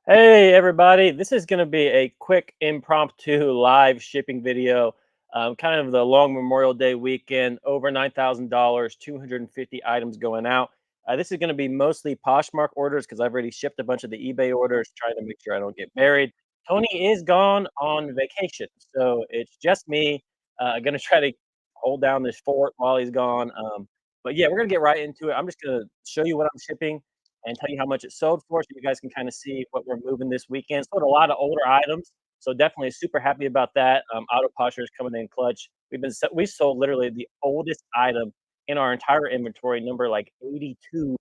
Hey everybody, this is going to be a quick impromptu live shipping video. Kind of the long Memorial Day weekend, over $9,000, 250 items going out. This is going to be mostly Poshmark orders because I've already shipped a bunch of the eBay orders, trying to make sure I don't get married. Tony is gone on vacation, so it's just me. Going to try to hold down this fort while he's gone. But yeah, we're going to get right into it. I'm just going to show you what I'm shipping and tell you how much it sold for, so you guys can kind of see what we're moving this weekend. Sold a lot of older items, so definitely super happy about that. AutoPosher is coming in clutch. We sold literally the oldest item in our entire inventory, number like 82,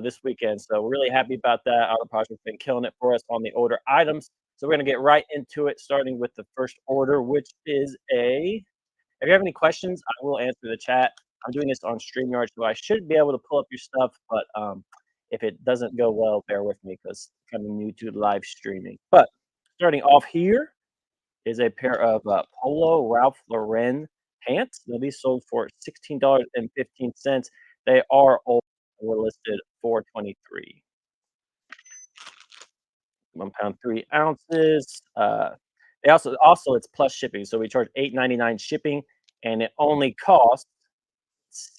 this weekend. So we're really happy about that. AutoPosher's been killing it for us on the older items. So we're gonna get right into it, starting with the first order, which is a if you have any questions, I will answer the chat. I'm doing this on StreamYard, so I should be able to pull up your stuff, but if it doesn't go well, bear with me because I'm kind of new to live streaming. But starting off here is a pair of Polo Ralph Lauren pants. Now these sold for $16.15. They are old. Were listed 423. 1 pound 3 ounces. They also it's plus shipping, so we charge $8.99 shipping, and it only costs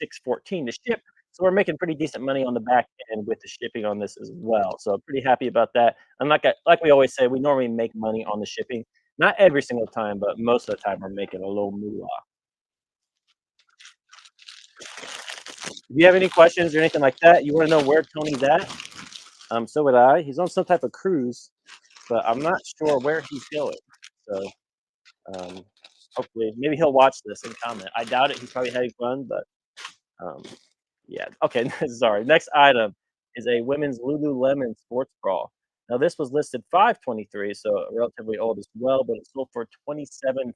$6.14 to ship. So we're making pretty decent money on the back end with the shipping on this as well. So pretty happy about that. And like we always say, we normally make money on the shipping. Not every single time, but most of the time we're making a little moolah. If you have any questions or anything like that, you want to know where Tony's at, so would I. He's on some type of cruise, but I'm not sure where he's going. So um, hopefully, maybe he'll watch this and comment. I doubt it. He's probably having fun, but um, yeah. Okay. Sorry. Next item is a women's Lululemon sports bra. Now this was listed 523, so relatively old as well, but it sold for 27.55.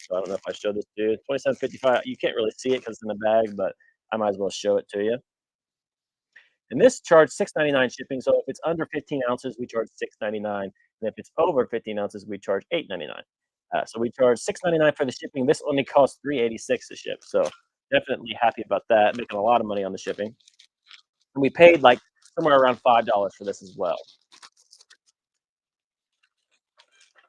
So I don't know if I showed this to you. 27.55. You can't really see it because it's in the bag, but I might as well show it to you. And this charged $6.99 shipping. So if it's under 15 ounces, we charge $6.99, and if it's over 15 ounces, we charge $8.99. So we charge $6.99 for the shipping. This only costs $3.86 to ship. So definitely happy about that. Making a lot of money on the shipping. And we paid like somewhere around $5 for this as well.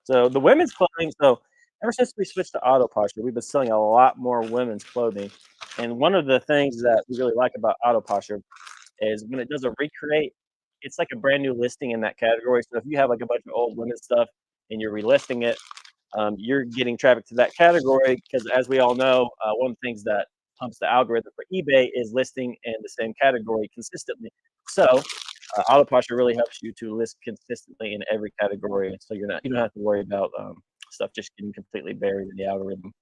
So the women's clothing. So ever since we switched to AutoPosher, we've been selling a lot more women's clothing. And one of the things that we really like about AutoPosher is when it does a recreate, it's like a brand new listing in that category. So if you have like a bunch of old women's stuff and you're relisting it, you're getting traffic to that category because, as we all know, one of the things that pumps the algorithm for eBay is listing in the same category consistently. So AutoPosture really helps you to list consistently in every category, so you don't have to worry about stuff just getting completely buried in the algorithm.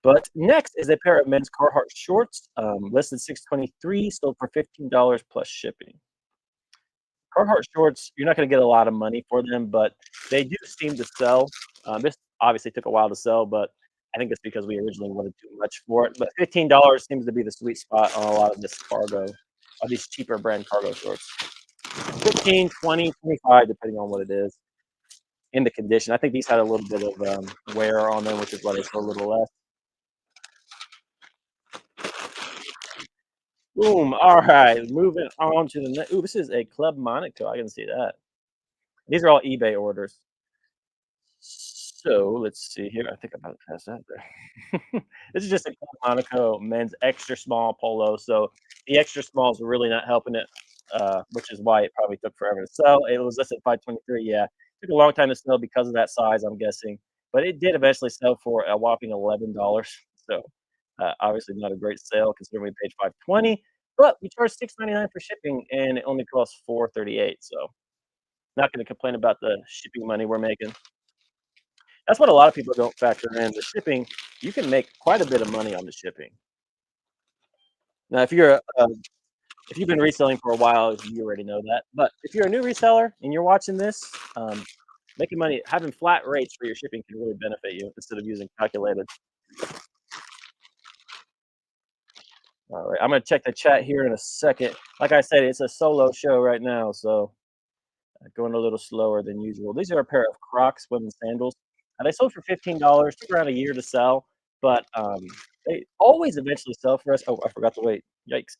But next is a pair of men's Carhartt shorts, listed 623, sold for $15 plus shipping. Carhartt shorts, you're not going to get a lot of money for them, but they do seem to sell. This obviously took a while to sell, but I think it's because we originally wanted too much for it. But $15 seems to be the sweet spot on a lot of this cargo, of these cheaper brand cargo shorts. 15, 20, 25, depending on what it is in the condition. I think these had a little bit of wear on them, which is why they sold a little less. Boom. All right. Moving on to the next. Ooh, this is a Club Monaco. I can see that. These are all eBay orders. So let's see here. I think I'm about to pass that there. This is just a Club Monaco men's extra small polo. So the extra smalls were really not helping it, which is why it probably took forever to sell. It was listed at 523. Yeah, took a long time to sell because of that size, I'm guessing. But it did eventually sell for a whopping $11. So obviously not a great sale considering we paid 520. But we charged 6.99 for shipping, and it only cost 4.38. So not going to complain about the shipping money we're making. That's what a lot of people don't factor in. The shipping, you can make quite a bit of money on the shipping. Now, if you've been reselling for a while, you already know that. But if you're a new reseller and you're watching this, making money, having flat rates for your shipping can really benefit you instead of using calculated. All right, I'm gonna check the chat here in a second. Like I said, it's a solo show right now, so going a little slower than usual. These are a pair of Crocs women's sandals. They sold for $15. Took around a year to sell, but they always eventually sell for us. Oh, I forgot to wait. Yikes!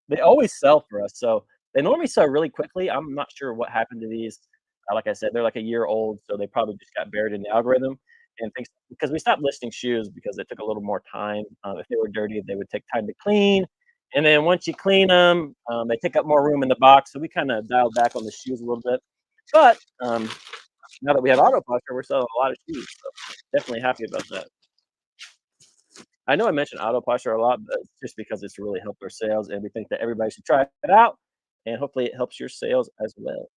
They always sell for us. So They normally sell really quickly. I'm not sure what happened to these. Like I said, they're like a year old, so they probably just got buried in the algorithm and things because we stopped listing shoes because it took a little more time. If they were dirty, they would take time to clean, and then once you clean them, they take up more room in the box. So we kind of dialed back on the shoes a little bit. But now that we have AutoPosher, we're selling a lot of shoes. So definitely happy about that. I know I mentioned AutoPosher a lot, but it's just because it's really helped our sales, and we think that everybody should try it out, and hopefully it helps your sales as well.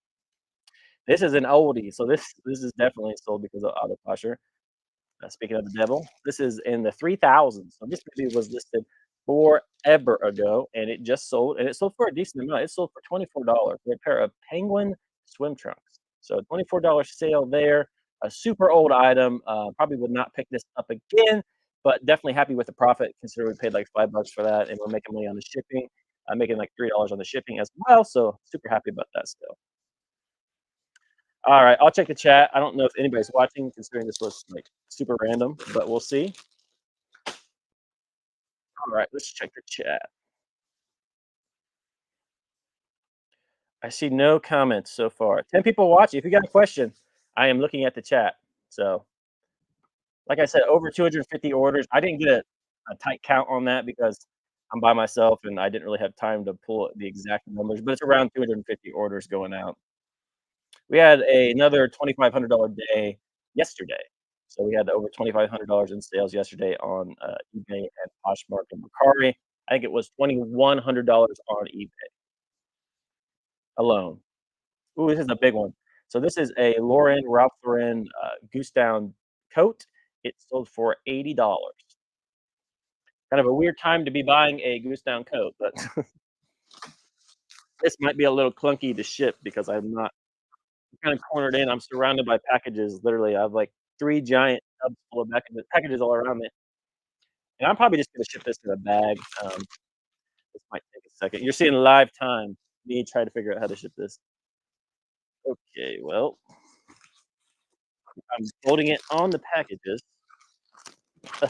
This is an oldie, so this is definitely sold because of AutoPosher. Speaking of the devil, this is in the 3000s. So this movie was listed forever ago, and it just sold, and it sold for a decent amount. It sold for $24 for a pair of penguin swim trunks. So $24 sale there. A super old item. Probably would not pick this up again, but definitely happy with the profit considering we paid like $5 for that, and we're making money on the shipping. I'm making like $3 on the shipping as well. So super happy about that still. All right, I'll check the chat. I don't know if anybody's watching, considering this was like super random, but we'll see. All right, let's check the chat. I see no comments so far. 10 people watching. If you got a question, I am looking at the chat. So, like I said, over 250 orders. I didn't get a tight count on that because I'm by myself and I didn't really have time to pull the exact numbers, but it's around 250 orders going out. We had another $2,500 day yesterday. So we had over $2,500 in sales yesterday on eBay and Poshmark and Mercari. I think it was $2,100 on eBay alone. Ooh, this is a big one. So this is a Ralph Lauren goose down coat. It sold for $80. Kind of a weird time to be buying a goose down coat, but this might be a little clunky to ship because I'm not kind of cornered in. I'm surrounded by packages. Literally, I have like three giant tubs full of packages all around me. And I'm probably just gonna ship this in a bag. This might take a second. You're seeing live time, me try to figure out how to ship this. Okay, well, I'm folding it on the packages. I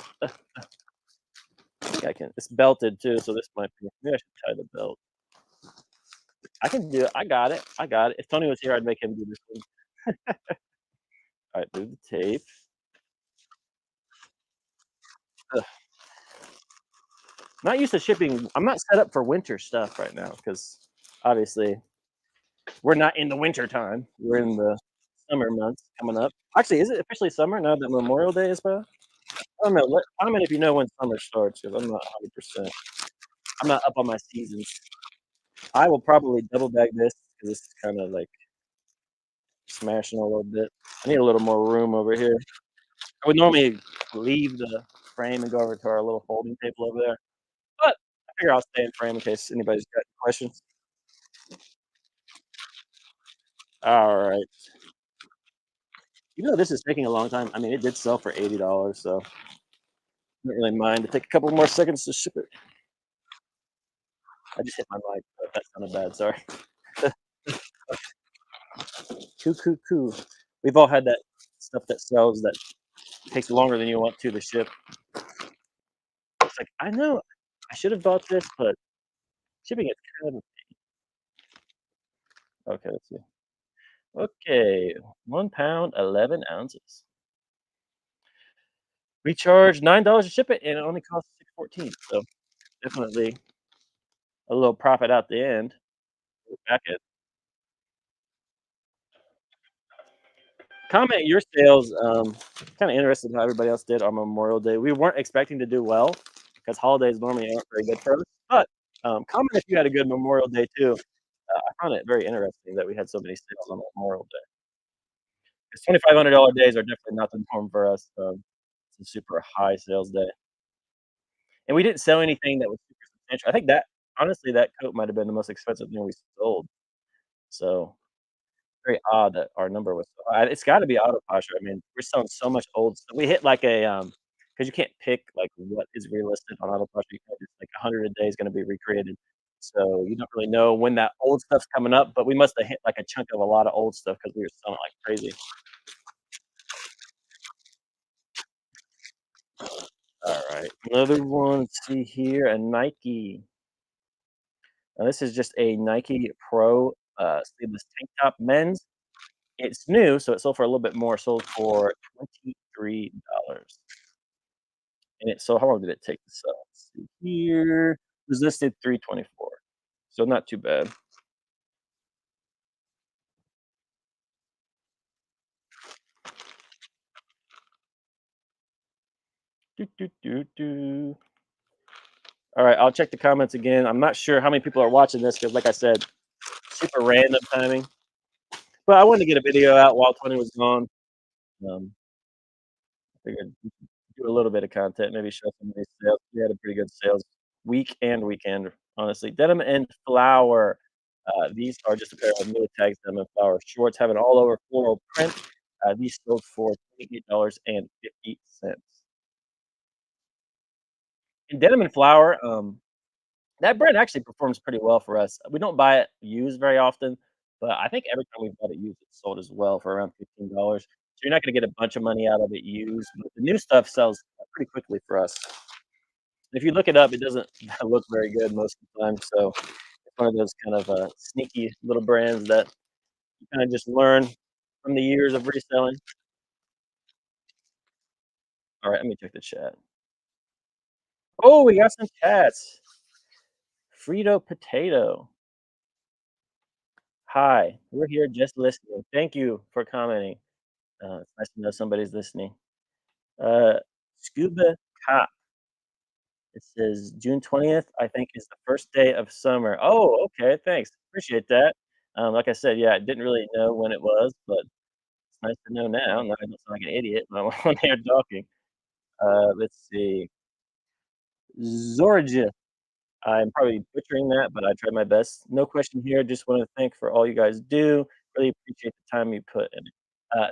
think I can. It's belted too, so this might be. Maybe I should tie the belt. I can do it. I got it. I got it. If Tony was here, I'd make him do this one. All right, move the tape. Ugh. Not used to shipping. I'm not set up for winter stuff right now because obviously we're not in the winter time. We're in the summer months coming up. Actually, is it officially summer now that Memorial Day is past? I don't know. Comment if you know when summer starts because I'm not 100%. I'm not up on my seasons. I will probably double bag this because this is kind of like smashing a little bit. I need a little more room over here. I would normally leave the frame and go over to our little folding table over there, but I figure I'll stay in frame in case anybody's got questions. All right. Even though this is taking a long time, I mean, it did sell for $80, so I don't really mind to take a couple more seconds to ship it. I just hit my mic, but that sounded bad. Sorry. Coo, coo, coo. We've all had that stuff that sells that takes longer than you want to ship. It's like, I know I should have bought this, but shipping is kind of okay. Let's see. Okay, 1 pound, 11 ounces. We charge $9 to ship it, and it only costs 6.14. So definitely a little profit out the end. Back it. Comment your sales. Kind of interested how everybody else did on Memorial Day. We weren't expecting to do well because holidays normally aren't very good for us. But comment if you had a good Memorial Day too. I found it very interesting that we had so many sales on Memorial Day. Because $2,500 days are definitely not the norm for us. It's a super high sales day, and we didn't sell anything that was super substantial. I think that honestly, that coat might have been the most expensive thing we sold. So very odd that our number was so high. It's gotta be AutoPosher. I mean, we're selling so much old stuff. We hit like a, because you can't pick, like, what is relisted on AutoPosher. You can't just like 100 a day is gonna be recreated. So, you don't really know when that old stuff's coming up, but we must have hit, like, a chunk of a lot of old stuff because we were selling like crazy. Alright, another one, let's see here, a Nike. This is just a Nike Pro sleeveless tank top men's. It's new, so it sold for a little bit more. Sold for $23, and it so how long did it take to sell? Let's see here. It was listed 324, so not too bad. Do, do, do, do. All right, I'll check the comments again. I'm not sure how many people are watching this because, like I said, super random timing. But I wanted to get a video out while 20 was gone. Um, Figured we could do a little bit of content, maybe show some of these sales. We had a pretty good sales week and weekend, honestly. Denim and flower. These are just a pair of mid tags denim and flower shorts, have an all over floral print. These sold for $28.50. And denim and flower, that brand actually performs pretty well for us. We don't buy it used very often, but I think every time we bought it used, it's sold as well for around $15. So you're not gonna get a bunch of money out of it used, but the new stuff sells pretty quickly for us. If you look it up, it doesn't look very good most of the time, so it's one of those kind of, sneaky little brands that you kinda just learn from the years of reselling. Alright, let me check the chat. Oh, we got some chats. Frito Potato. "Hi, we're here just listening. Thank you for commenting. It's nice to know somebody's listening." Uh, Scuba Cop, it says, "June 20th, I think, is the first day of summer." Oh, okay, thanks. Appreciate that. Like I said, yeah, I didn't really know when it was, but it's nice to know now. Now I don't sound like an idiot when I'm on here talking. Let's see. Zorja. I'm probably butchering that, but I tried my best. No question here. Just want to thank for all you guys do. Really appreciate the time you put in.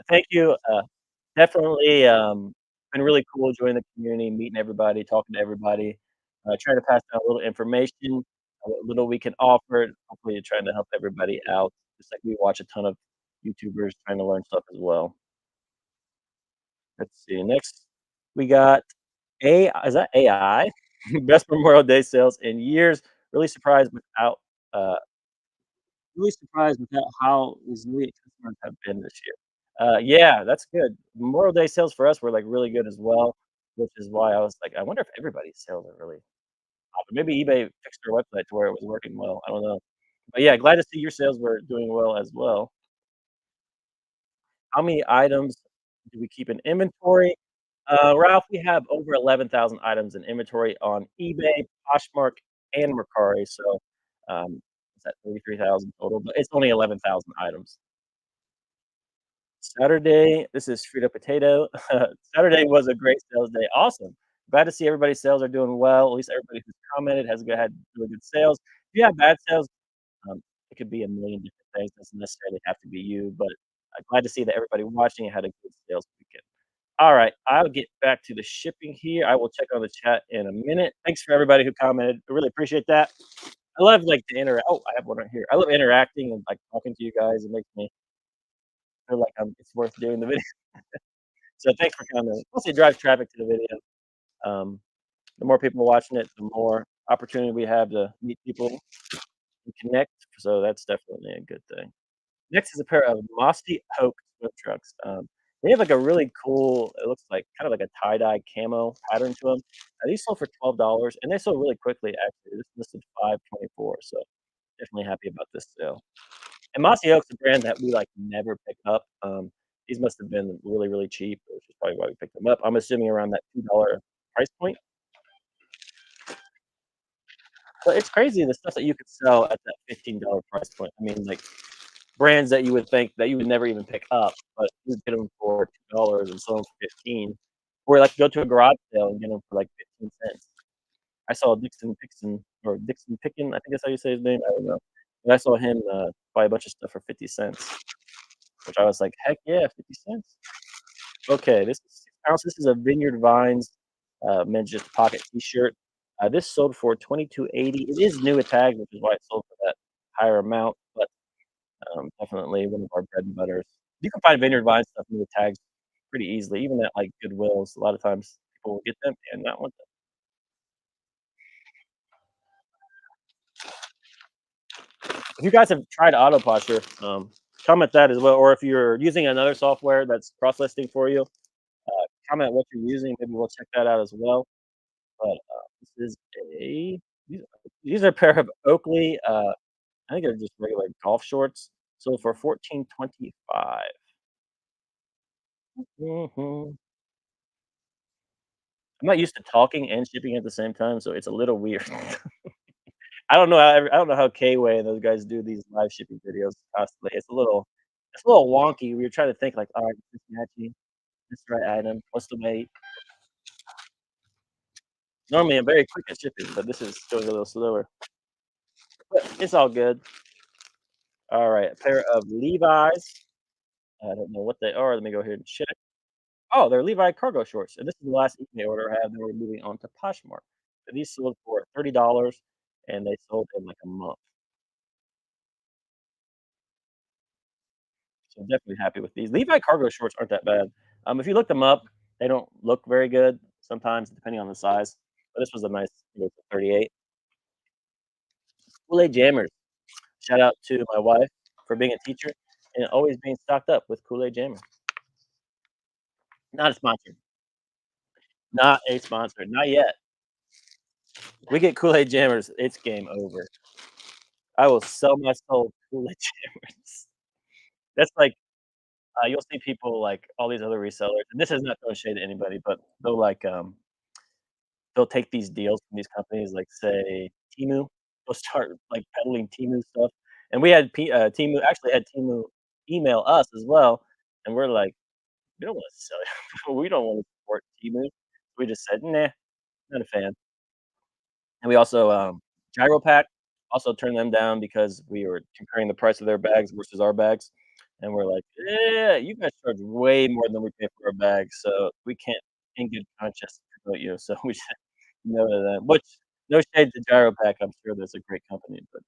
Thank you. Definitely been really cool joining the community, meeting everybody, talking to everybody, trying to pass down a little information, what little we can offer. Hopefully, trying to help everybody out. Just like we watch a ton of YouTubers trying to learn stuff as well. Let's see. Next, we got A. Is that AI? Best Memorial Day sales in years. Really surprised without. Uh, Really surprised without how resilient customers have been this year. Yeah, that's good. Memorial Day sales for us were, like, really good as well, which is why I was like, "I wonder if everybody's sales are really popping." Maybe eBay fixed their website to where it was working well, I don't know. But, yeah, glad to see your sales were doing well as well. How many items do we keep in inventory? Ralph, we have over 11,000 items in inventory on eBay, Poshmark, and Mercari, so, is that 33,000 total? But it's only 11,000 items. Saturday, this is Frito Potato. Saturday was a great sales day. Awesome. Glad to see everybody's sales are doing well. At least everybody who's commented has had really good sales. If you have bad sales, it could be a million different things. Doesn't necessarily have to be you, but glad to see that everybody watching had a good sales weekend. All right, I'll get back to the shipping here. I will check on the chat in a minute. Thanks for everybody who commented. I really appreciate that. I love like the interact. Oh, I have one right here. I love interacting and like talking to you guys. It makes me feel like it's worth doing the video. So thanks for commenting. Plus, it drives traffic to the video. The more people watching it, the more opportunity we have to meet people and connect. So that's definitely a good thing. Next is a pair of Mossy Oak swim trunks. They have like a really cool, it looks like kind of like a tie dye camo pattern to them. These sold for $12, and they sold really quickly. Actually, this listed 524. So definitely happy about this sale. And Mossy Oak's a brand that we like never pick up. These must have been really really cheap, which is probably why we picked them up. I'm assuming around that $2 price point. But it's crazy the stuff that you could sell at that $15 price point. I mean, like brands that you would think that you would never even pick up, but you get them for $2 and sell them for 15. Or like go to a garage sale and get them for like 15 cents. I saw Dixon Pixon or Dixon Pickin, I think that's how you say his name. I don't know. But I saw him buy a bunch of stuff for 50 cents, which I was like, heck yeah, 50 cents. Okay, this is 6 ounce. This is a Vineyard Vines men's just pocket T-shirt. This sold for 22.80. It is new at tag, which is why it sold for that higher amount. But definitely one of our bread and butters. You can find Vineyard Vines stuff new at tags pretty easily, even at like Goodwills. A lot of times people will get them and not want them. If you guys have tried AutoPosher, comment that as well, or if you're using another software that's cross listing for you, comment what you're using. Maybe we'll check that out as well. But this is a these these are a pair of Oakley. I think they're just regular golf shorts. So for 14.25. Mhm. I'm not used to talking and shipping at the same time, so it's a little weird. I don't know how K-Way and those guys do these live shipping videos constantly. It's a little wonky. We were trying to think like, all right, is this matching? This the right item? What's the weight? Normally I'm very quick at shipping, but this is going a little slower. But it's all good. All right, a pair of Levi's. I don't know what they are. Let me go ahead and check. Oh, they're Levi cargo shorts, and this is the last eBay order I have. Then we're moving on to Poshmark. So these sold for $30, and they sold in like a month. So definitely happy with these. Levi cargo shorts aren't that bad. If you look them up, they don't look very good sometimes, depending on the size. But this was a nice, 38. Kool-Aid Jammers. Shout out to my wife for being a teacher and always being stocked up with Kool-Aid Jammers. Not a sponsor. Not a sponsor. Not yet. We get Kool-Aid Jammers, it's game over. I will sell my soul to Kool-Aid Jammers. That's like, you'll see people like all these other resellers, and this is not throwing shade at anybody, but they'll take these deals from these companies, like, say, Temu. They'll start, like, peddling Temu stuff, and we had Temu actually had Temu email us as well, and we're like, "We don't wanna sell you. We don't wanna support Temu." We just said, "Nah, not a fan." And we also, Gyropack, also turned them down because we were comparing the price of their bags versus our bags, and we're like, "Yeah, you guys charge way more than we pay for our bags, so we can't in good conscience promote you." So we said no to them, which no shade to Gyropack, I'm sure that's a great company, but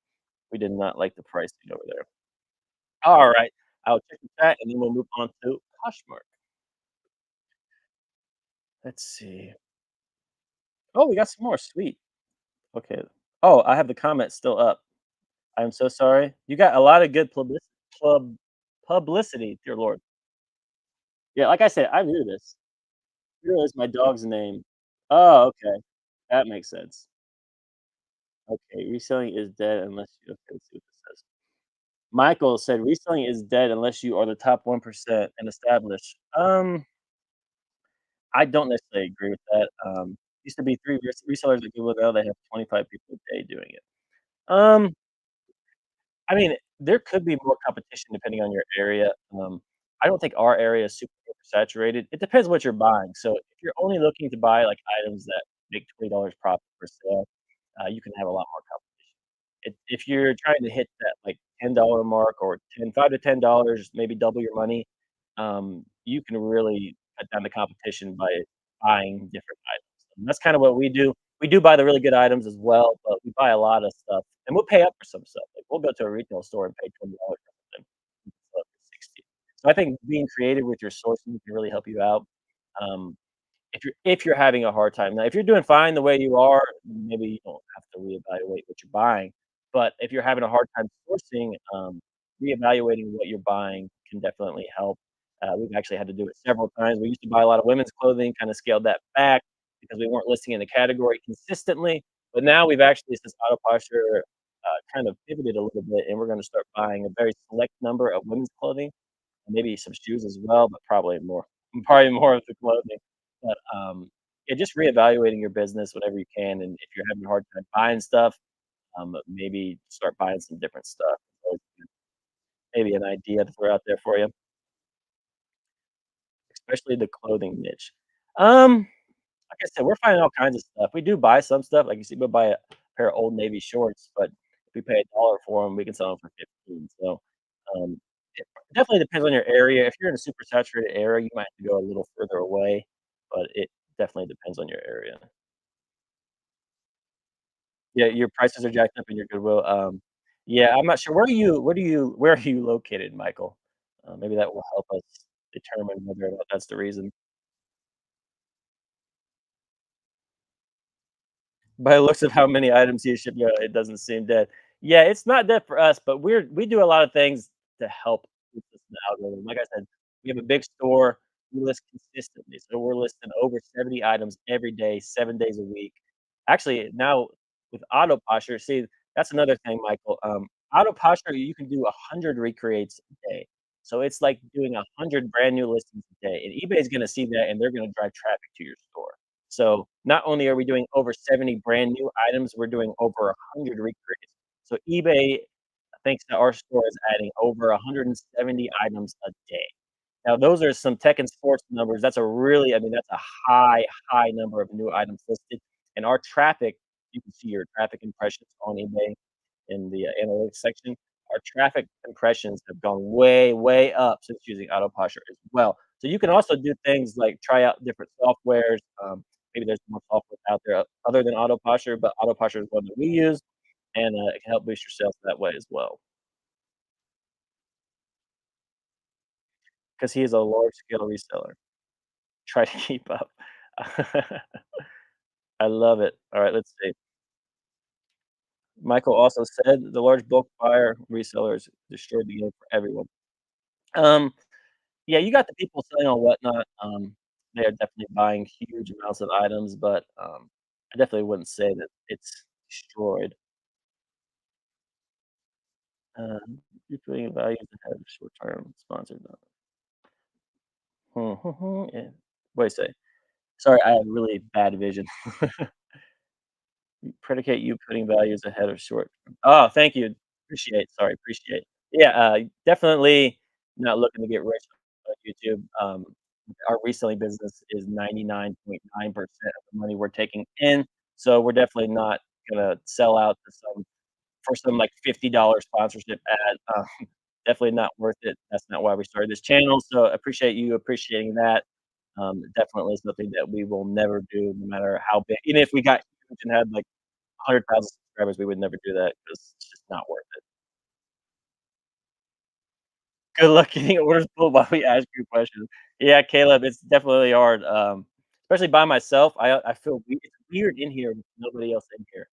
we did not like the pricing over there. Alright, I'll check the chat, and then we'll move on to Poshmark. Let's see. Oh, we got some more, sweet. Okay. Oh, I have the comments still up. I'm so sorry. You got a lot of good pub publicity, dear lord. Yeah, like I said, I knew this. Hero is my dog's name. Oh, okay. That makes sense. Okay, reselling is dead unless you okay, let's see what this says. Michael said reselling is dead unless you are the top 1% and established. I don't necessarily agree with that. Used to be 3 resellers that go now they have 25 people a day doing it. Um, I mean, there could be more competition depending on your area. I don't think our area is super oversaturated. It depends what you're buying. So if you're only looking to buy like items that make $20 profit per sale, you can have a lot more competition. If you're trying to hit that like $10 mark or 5 to $10, maybe double your money, you can really cut down the competition by buying different items. And that's kind of what we do. We do buy the really good items as well, but we buy a lot of stuff, and we'll pay up for some stuff. Like we'll go to a retail store and pay $20 for something, we can sell it for 60. So I think being creative with your sourcing can really help you out. Um, if you're having a hard time. Now, if you're doing fine the way you are, maybe you don't have to reevaluate what you're buying. But if you're having a hard time sourcing, reevaluating what you're buying can definitely help. We've actually had to do it several times. We used to buy a lot of women's clothing, kind of scaled that back because we weren't listing in the category consistently. But now we've actually, since AutoPosher, kind of pivoted a little bit, and we're going to start buying a very select number of women's clothing maybe some shoes as well, but probably more of the clothing. But, yeah, just reevaluating your business whenever you can, and if you're having a hard time buying stuff, maybe start buying some different stuff. So, maybe an idea to throw out there for you, especially the clothing niche. Like I said, we're finding all kinds of stuff. We do buy some stuff, like you see, we'll buy a pair of Old Navy shorts, but if we pay $1 for them, we can sell them for 15. So, it definitely depends on your area. If you're in a super saturated area, you might have to go a little further away, but it definitely depends on your area. Yeah, your prices are jacked up in your Goodwill. Yeah, I'm not sure. Where are you located, Michael? Maybe that will help us determine whether or not that's the reason. By the looks of how many items you ship, yeah, it doesn't seem dead. Yeah, it's not dead for us, but we do a lot of things to help with this algorithm. Like I said, we have a big store, we list consistently, so we're listing over 70 items every day, 7 days a week. Actually, now with AutoPosher, see, that's another thing, Michael. AutoPosher, you can do 100 recreates a day. So it's like doing 100 brand new listings a day, and eBay's gonna see that, and they're gonna drive traffic to your store. So not only are we doing over 70 brand new items, we're doing over 100 recreates. So eBay, thanks to our store, is adding over 170 items a day. Now those are some tech and sports numbers. That's a really, I mean, that's a high number of new items listed. And our traffic, you can see your traffic impressions on eBay in the analytics section. Our traffic impressions have gone way up since using AutoPosher as well. So you can also do things like try out different softwares. Maybe there's more software out there other than AutoPosher, but AutoPosher is one that we use, and it can help boost your sales that way as well. Because he is a large scale reseller. Try to keep up. I love it. All right, let's see. Michael also said the large bulk buyer resellers destroyed the game for everyone. Um, yeah, you got the people selling on Whatnot. They are definitely buying huge amounts of items, but I definitely wouldn't say that it's destroyed. You're putting values ahead of short term sponsored. Yeah. What do you say? Sorry, I have really bad vision. Predicate you putting values ahead of short term. Oh, thank you. Appreciate, sorry, appreciate. Yeah, definitely not looking to get rich on YouTube. Our reselling business is 99.9% of the money we're taking in, so we're definitely not gonna sell out to some for some, like, $50 sponsorship ad. Definitely not worth it. That's not why we started this channel, so appreciate you appreciating that. Definitely something that we will never do no matter how big, even if we got huge and had, like, 100,000 subscribers, we would never do that because it's just not worth it. Good luck getting orders pulled while we ask you questions. Yeah, Caleb, it's definitely hard, especially by myself. I feel it's weird in here with nobody else in here.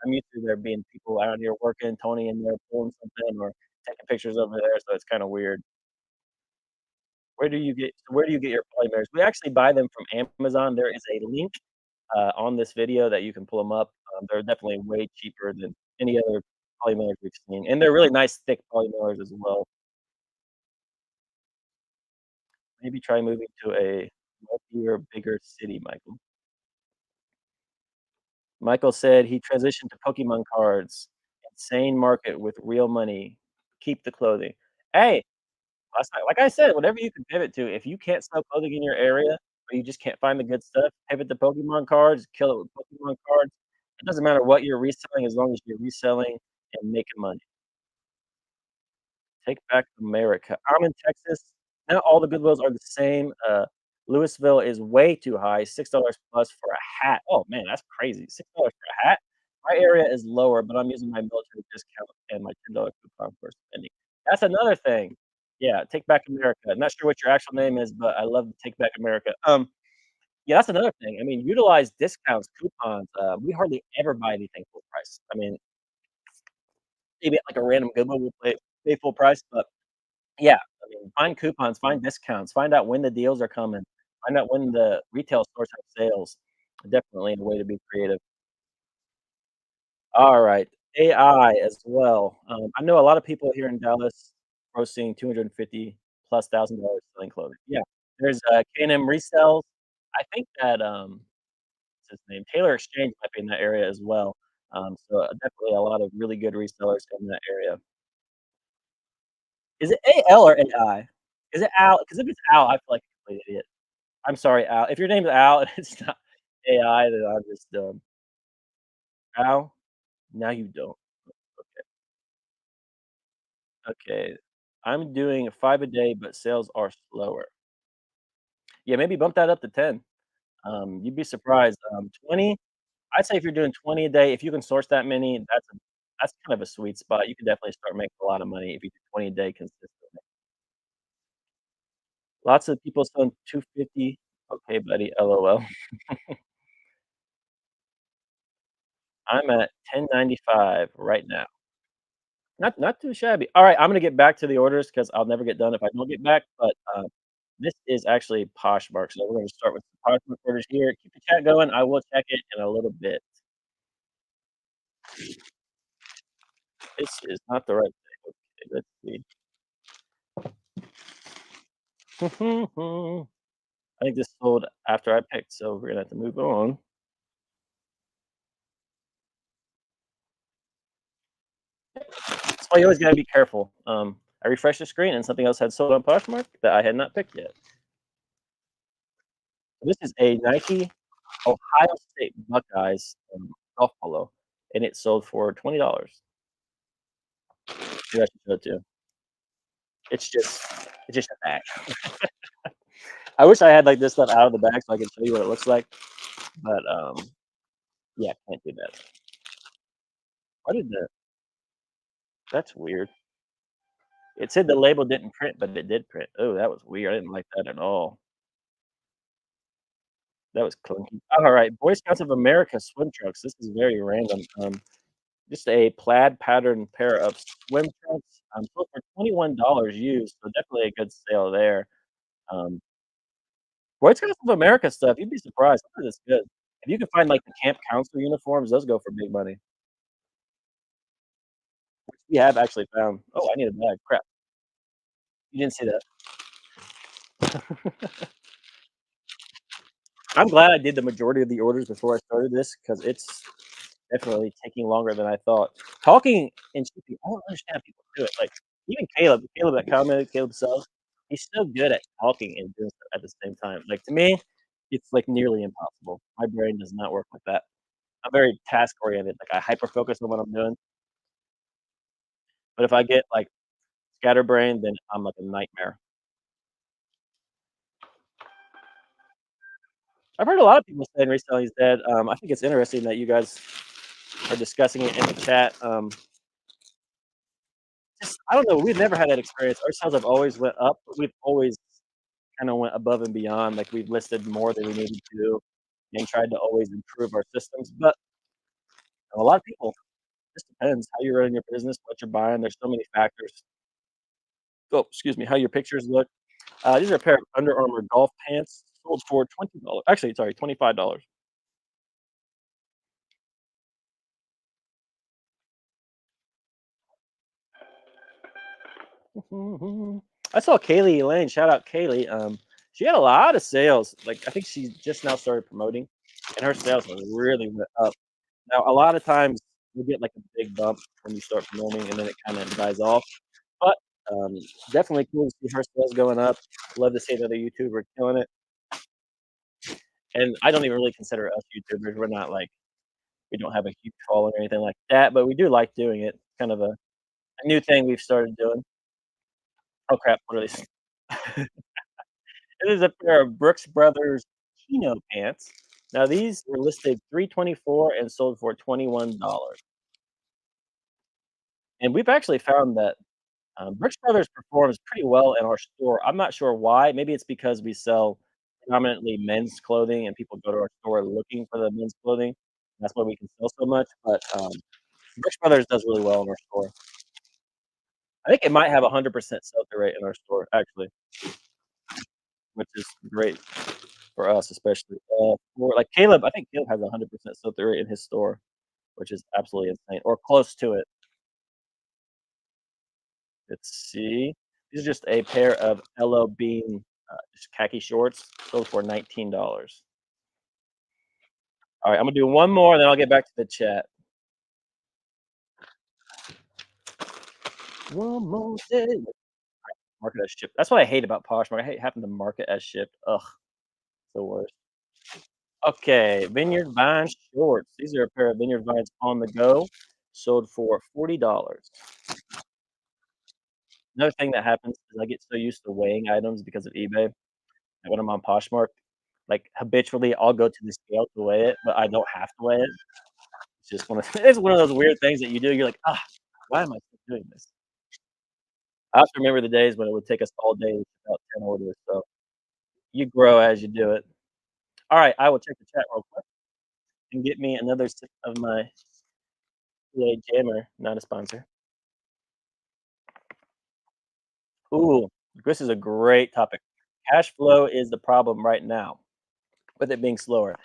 I'm used to there being people out here working, Tony in there pulling something or taking pictures over there, so it's kinda weird. Where do you get your polymers? We actually buy them from Amazon. There is a link, on this video that you can pull them up. They're definitely way cheaper than any other polymers we've seen, and they're really nice thick polymers as well. Maybe try moving to a wealthier, bigger city, Michael. Michael said he transitioned to Pokemon cards. Insane market with real money. Keep the clothing. Hey, like I said, whatever you can pivot to. If you can't sell clothing in your area or you just can't find the good stuff, pivot to Pokemon cards, kill it with Pokemon cards. It doesn't matter what you're reselling as long as you're reselling and making money. Take back America. I'm in Texas. Not all the Goodwills are the same. Louisville is way too high, $6 plus for a hat. Oh, man, that's crazy. $6 for a hat? My area is lower, but I'm using my military discount and my $10 coupon for spending. That's another thing. Yeah, Take Back America. Not sure what your actual name is, but I love Take Back America. Yeah, that's another thing. I mean, utilize discounts, coupons. We hardly ever buy anything full price. I mean, maybe at like a random Goodwill, we'll pay full price, but yeah, I mean, find coupons, find discounts, find out when the deals are coming, find out when the retail stores have sales. Definitely a way to be creative. Alright, AI as well. I know a lot of people here in Dallas grossing 250 plus $1,000 selling clothing. Yeah, there's, K&M Resells. I think that, what's his name? Taylor Exchange might be in that area as well. So, definitely a lot of really good resellers in that area. Is it AL or AI? Is it Al? Because if it's Al, I feel like a complete idiot. I'm sorry, Al. If your name is Al and it's not AI, then I'm just dumb. Al? Now you don't. Okay. I'm doing 5 a day, but sales are slower. Yeah, maybe bump that up to 10. You'd be surprised. 20, I'd say if you're doing 20 a day, if you can source that many, that's kind of a sweet spot. You can definitely start making a lot of money if you do 20 a day consistently. Lots of people selling 250. Okay, buddy, LOL. I'm at 10.95 right now. Not too shabby. Alright, I'm gonna get back to the orders because 'cause I'll never get done if I don't get back, but, this is actually Poshmark, so we're gonna start with the Poshmark orders here. Keep the chat going, I will check it in a little bit. This is not the right thing. Okay, let's see. I think this sold after I picked, so we're gonna have to move on. That's why you always gotta be careful. I refreshed the screen and something else had sold on Poshmark that I had not picked yet. This is a Nike Ohio State Buckeyes, golf polo, and it sold for $20. Maybe I should show it to you. It's just it's just a bag. I wish I had, like, this stuff out of the bag so I could show you what it looks like, but, yeah, can't do that. Why did the That's weird. It said the label didn't print, but it did print. Oh, that was weird. I didn't like that at all. That was clunky. Alright, Boy Scouts of America swim trunks. This is very random. Just a plaid pattern pair of swim trunks, sold for $21 used, so definitely a good sale there. Um, Boy Scouts of America stuff, you'd be surprised. Sometimes it's good. If you can find, like, the camp counselor uniforms, those go for big money. Which we have actually found. Oh, I need a bag. Crap. You didn't see that. I'm glad I did the majority of the orders before I started this because it's definitely taking longer than I thought. Talking and shipping, I don't understand how people do it. Like, even Caleb that commented, Caleb sells, he's so good at talking and doing stuff at the same time. Like, to me, it's, like, nearly impossible. My brain does not work like that. I'm very task oriented, like, I hyper focus on what I'm doing, but if I get, like, scatterbrained, then I'm like a nightmare. I've heard a lot of people saying Reselling is dead. I think it's interesting that you guys are discussing it in the chat. Just I don't know, we've never had that experience. Our sales have always went up, but we've always kinda went above and beyond, like, we've listed more than we needed to and tried to always improve our systems, but a lot of people just depends how you're running your business, what you're buying, there's so many factors. Oh, excuse me, how your pictures look. These are a pair of Under Armour golf pants, sold for $20, actually, sorry, $25. I saw Kaylee Elaine, shout out Kaylee, she had a lot of sales, like, I think she just now started promoting, and her sales have really went up. Now, a lot of times, you get, like, a big bump when you start promoting, and then it kinda dies off, but, um, definitely cool to see her sales going up. Love to see another YouTuber killing it, and I don't even really consider us YouTubers, we're not, like we don't have a huge following or anything like that, but we do like doing it, kind of a new thing we've started doing. Oh, crap, what are these? It is a pair of Brooks Brothers chino pants. Now these were listed 324 and sold for $21. And we've actually found that, Brooks Brothers performs pretty well in our store. I'm not sure why. Maybe it's because we sell predominantly men's clothing and people go to our store looking for the men's clothing. That's why we can sell so much, but, Brooks Brothers does really well in our store. I think it might have a 100% sell-through rate in our store, actually, which is great for us, especially. For like Caleb, I think Caleb has a 100% sell-through rate in his store, which is absolutely insane, or close to it. Let's see. These are just a pair of LL Bean, just khaki shorts, sold for $19. Alright, I'm gonna do one more, and then I'll get back to the chat. One more day. Mark it as shipped. That's what I hate about Poshmark. I hate having to mark it as shipped. Ugh, the worst. Okay, Vineyard Vine shorts. These are a pair of Vineyard Vines on the go, sold for $40. Another thing that happens is I get so used to weighing items because of eBay, and when I'm on Poshmark, like, habitually, I'll go to the scale to weigh it, but I don't have to weigh it. It's just one of it's one of those weird things that you do, you're like, "Ah, why am I still doing this?" I also remember the days when it would take us all day to fill out 10 orders, so you grow as you do it. Alright, I will check the chat real quick and get me another sip of my PA Jammer, not a sponsor. Ooh, this is a great topic. Cash flow is the problem right now, with it being slower.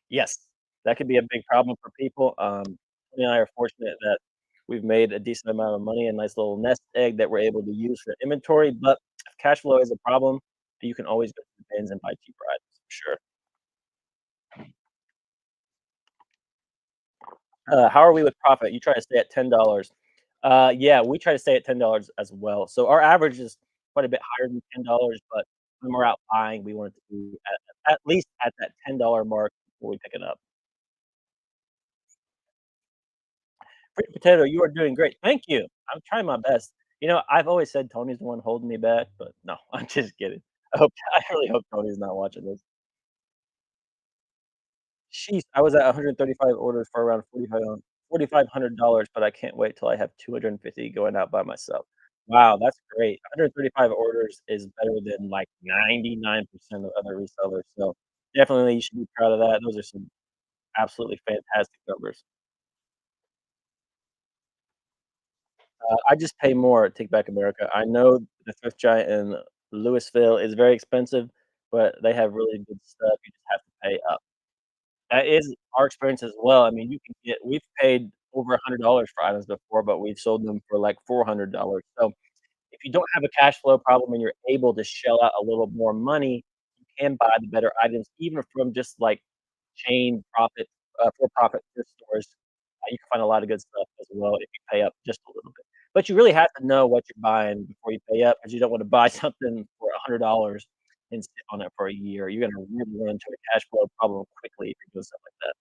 Yes, that could be a big problem for people. Tony and I are fortunate that we've made a decent amount of money, a nice little nest egg that we're able to use for inventory. But if cash flow is a problem, you can always go to the bins and buy cheaper items for sure. How are we with profit? You try to stay at $10. Yeah, we try to stay at $10 as well. So our average is quite a bit higher than $10, but when we're out buying, we want it to be at least at that $10 mark before we pick it up. Fruit potato, you are doing great. Thank you. I'm trying my best. I've always said Tony's the one holding me back, but no, I'm just kidding. I really hope Tony's not watching this. Sheesh, I was at 135 orders for around $4,500, but I can't wait till I have 250 going out by myself. Wow, that's great. 135 orders is better than, like, 99% of other resellers, so definitely you should be proud of that. Those are some absolutely fantastic numbers. I just pay more at Take Back America. I know the thrift giant in Louisville is very expensive, but they have really good stuff. You just have to pay up. That is our experience as well. I mean, we've paid over $100 for items before, but we've sold them for, like, $400. So, if you don't have a cash flow problem and you're able to shell out a little more money, you can buy the better items even from just, like, chain profit for-profit thrift stores. You can find a lot of good stuff as well if you pay up just a little bit. But you really have to know what you're buying before you pay up, because you don't wanna buy something for $100 and sit on it for a year. You're gonna really run into a cash flow problem quickly if you're doing stuff like that.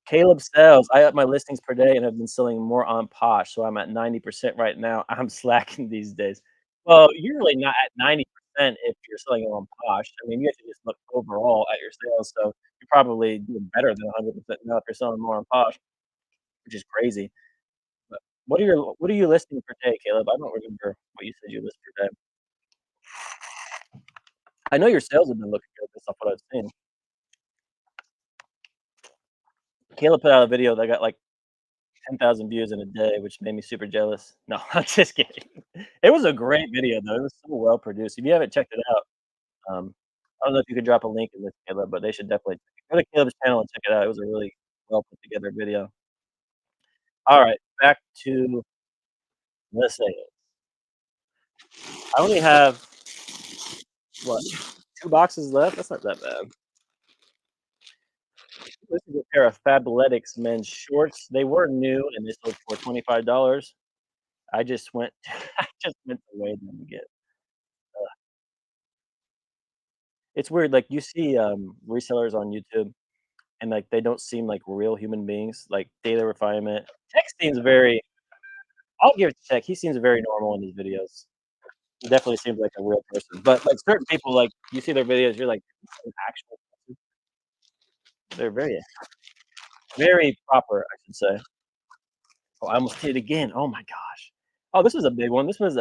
Caleb sells. I up my listings per day and have been selling more on Posh, so I'm at 90% right now. I'm slacking these days. Well, you're really not at 90% if you're selling it on Posh. I mean, you have to just look overall at your sales, so you're probably doing better than 100% now if you're selling more on Posh, which is crazy. But what are you listing per day, Caleb? I don't remember what you said you list per day. I know your sales have been looking good based off what I've seen. Caleb put out a video that got, like, 10,000 views in a day, which made me super jealous. No, I'm just kidding. It was a great video, though. It was so well produced. If you haven't checked it out, I don't know if you could drop a link in this, Caleb, but they should definitely go to Caleb's channel and check it out. It was a really well put together video. Alright, back to listing. I only have, what, 2 boxes left? That's not that bad. This is a pair of Fabletics men's shorts. They were new and they sold for $25. I just went I just went to weigh them again. It's weird, like, you see, resellers on YouTube, and, like, they don't seem like real human beings, like, data refinement. Tech seems very I'll give it to Tech, he seems very normal in his videos. He definitely seems like a real person, but, like, certain people, like, you see their videos, you're like, "Is this an actual person?" They're very very proper, I should say. Oh, I almost did it again, oh my gosh. Oh, this was a big one. This was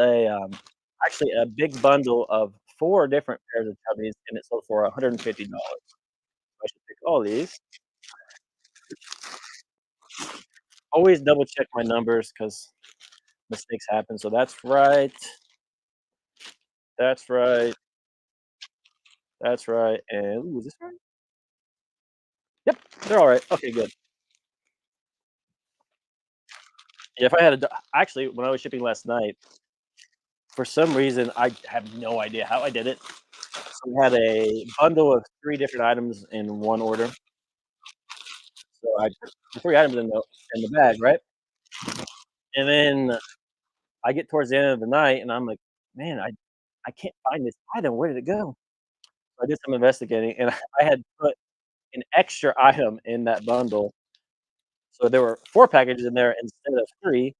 actually a big bundle of 4 different pairs of Chubbies, and it sold for $150. I should pick all these. Always double check my numbers because mistakes happen. So that's right, that's right, and ooh, is this right? Yep, they're all right. Okay, good. Yeah, if I had a actually, when I was shipping last night, for some reason, I have no idea how I did it. So we had a bundle of 3 different items in one order. So I put the 3 items in the bag, right? And then I get towards the end of the night, and I'm like, "Man, I can't find this item. Where did it go?" So I did some investigating, and I had put an extra item in that bundle. So there were 4 packages in there instead of 3,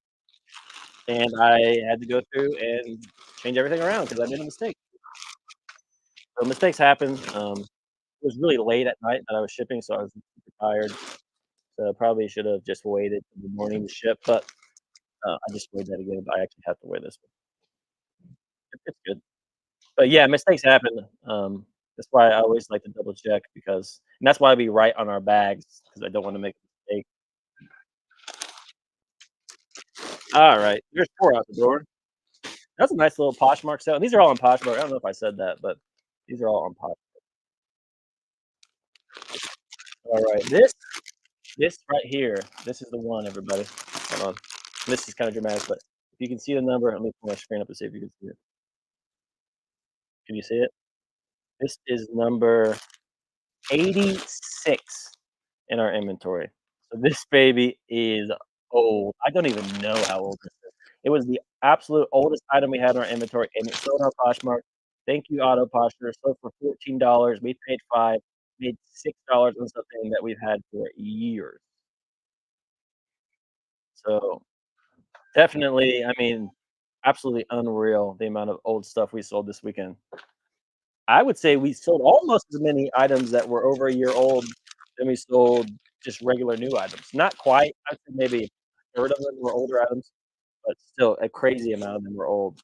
and I had to go through and change everything around because I made a mistake. So mistakes happen. It was really late at night that I was shipping, so I was super tired. So I probably should have just waited till the morning to ship, but, I just weighed that again. I actually have to weigh this one. It's good. But yeah, mistakes happen. That's why I always like to double check and that's why we write on our bags because I don't wanna make a mistake. All right, there's 4 out the door. That's a nice little Poshmark sale. These are all on Poshmark. I don't know if I said that, but these are all on Posh. All right, this right here, this is the one, everybody. Hold on. This is kind of dramatic, but if you can see the number, let me pull my screen up to see if you can see it. Can you see it? This is number 86 in our inventory. So this baby is old. I don't even know how old this is. It was the absolute oldest item we had in our inventory, and it sold on Poshmark. Thank you, AutoPosher. Sold for $14. We paid 5, made $6 on something that we've had for years. So definitely, I mean, absolutely unreal the amount of old stuff we sold this weekend. I would say we sold almost as many items that were over a year old than we sold just regular new items. Not quite. I'd say maybe a third of them were older items, but still a crazy amount of them were old.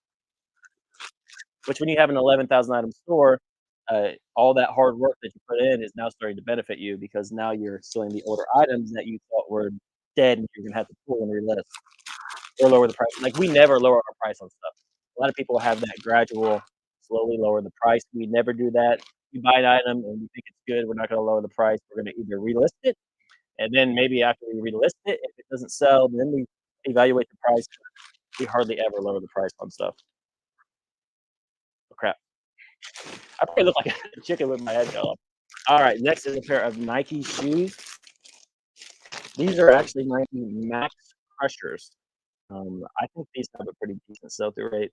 Which when you have an 11,000 item store, all that hard work that you put in is now starting to benefit you because now you're selling the older items that you thought were dead and you're gonna have to pull and relist or lower the price. Like we never lower our price on stuff. A lot of people have that gradual, slowly lower the price. We never do that. We buy an item and we think it's good. We're not going to lower the price. We're going to either relist it, and then maybe after we relist it, if it doesn't sell, then we evaluate the price. We hardly ever lower the price on stuff. Oh, crap! I probably look like a chicken with my head cut off. All right, next is a pair of Nike shoes. These are actually Nike Max Crushers. I think these have a pretty decent sell-through rate.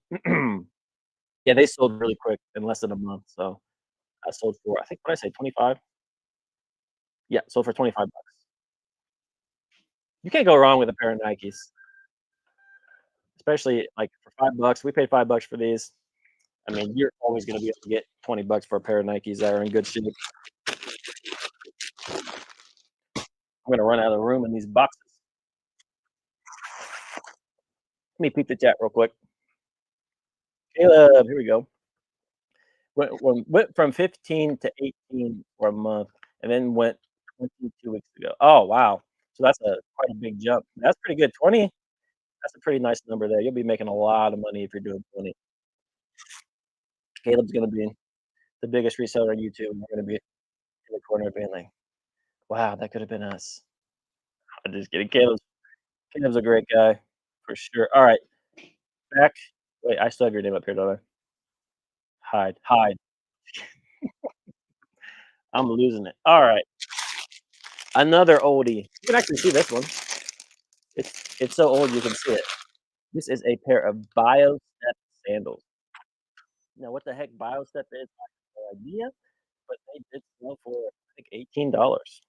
Yeah, they sold really quick in less than a month, so I sold for I think what did I say, 25? Yeah, sold for 25 bucks. You can't go wrong with a pair of Nikes, especially, like, for 5 bucks. We paid 5 bucks for these. I mean, you're always gonna be able to get 20 bucks for a pair of Nikes that are in good shape. I'm gonna run out of room in these boxes. Let me peep the chat real quick. Caleb, here we go. Went from 15 to 18 for a month, and then went 22 weeks ago. Oh, wow. So that's a quite a big jump. That's pretty good. 20, that's a pretty nice number there. You'll be making a lot of money if you're doing 20. Caleb's gonna be the biggest reseller on YouTube, and we're gonna be in the corner being like, "Wow, that could have been us." I'm just kidding. Caleb's a great guy for sure. All right, back. Wait, I still have your name up here, don't I? Hide. I'm losing it. All right, another oldie. You can actually see this one. It's so old you can see it. This is a pair of BioStep sandals. Now, what the heck BioStep is, I have no idea, but they did sell for I think $18.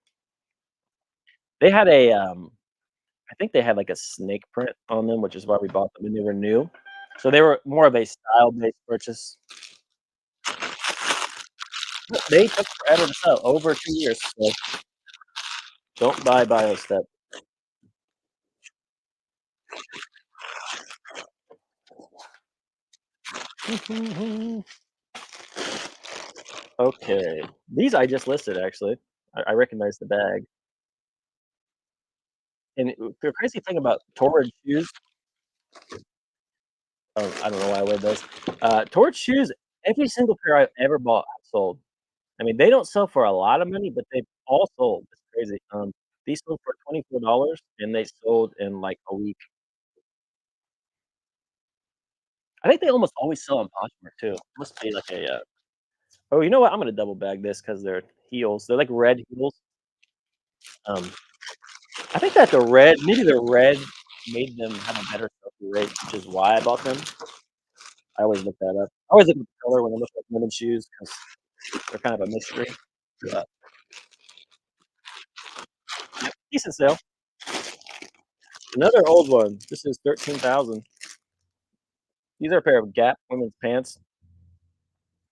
They had I think they had like a snake print on them, which is why we bought them, and they were new. So they were more of a style-based purchase. But they took forever to sell, over 2 years, so don't buy BioStep. Okay, these I just listed actually. I recognize the bag. And the crazy thing about Torrid shoes, oh, I don't know why I wear those. Torrid shoes, every single pair I've ever bought have sold. I mean, they don't sell for a lot of money, but they've all sold. It's crazy. These sold for $24 and they sold in like a week. I think they almost always sell on Poshmark too. Must be like a oh, you know what? I'm gonna double bag this because they're heels. They're like red heels. Um, I think that the red made them have a better sell-through rate, which is why I bought them. I always look that up. I always look at the color when I look at women's shoes because they're kind of a mystery. But yep, decent sale. Another old one. This is 13,000. These are a pair of Gap women's pants.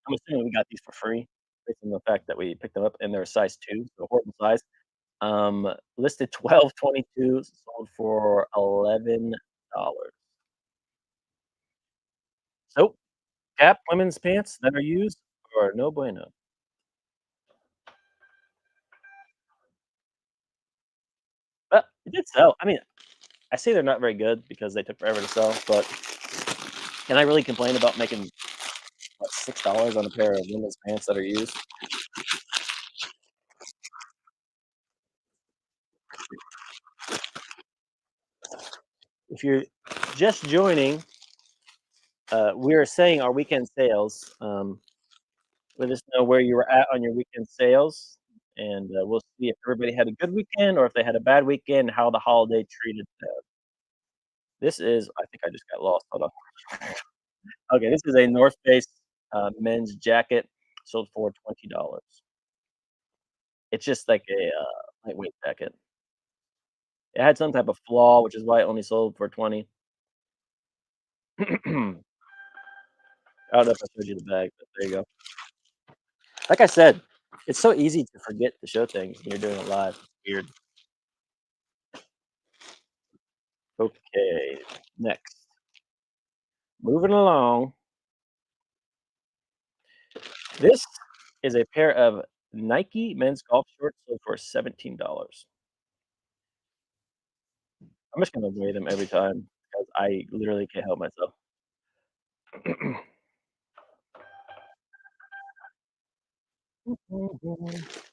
I'm assuming we got these for free based on the fact that we picked them up and they're a size 2, so horrible size. Listed 12.22, sold for $11. So, Gap women's pants that are used are no bueno. But it did sell. I mean, I say they're not very good because they took forever to sell, but can I really complain about making what, $6 on a pair of women's pants that are used? If you're just joining, we are saying our weekend sales. Let us know where you were at on your weekend sales, and we'll see if everybody had a good weekend or if they had a bad weekend, how the holiday treated them. This is, I think I just got lost. Hold on. Okay, this is a North Face men's jacket sold for $20. It's just like a lightweight jacket. It had some type of flaw, which is why it only sold for 20. I don't know if I showed you the bag, but there you go. Like I said, it's so easy to forget to show things when you're doing it live. It's weird. Okay, next. Moving along. This is a pair of Nike men's golf shorts sold for $17. I'm just gonna wear them every time because I literally can't help myself.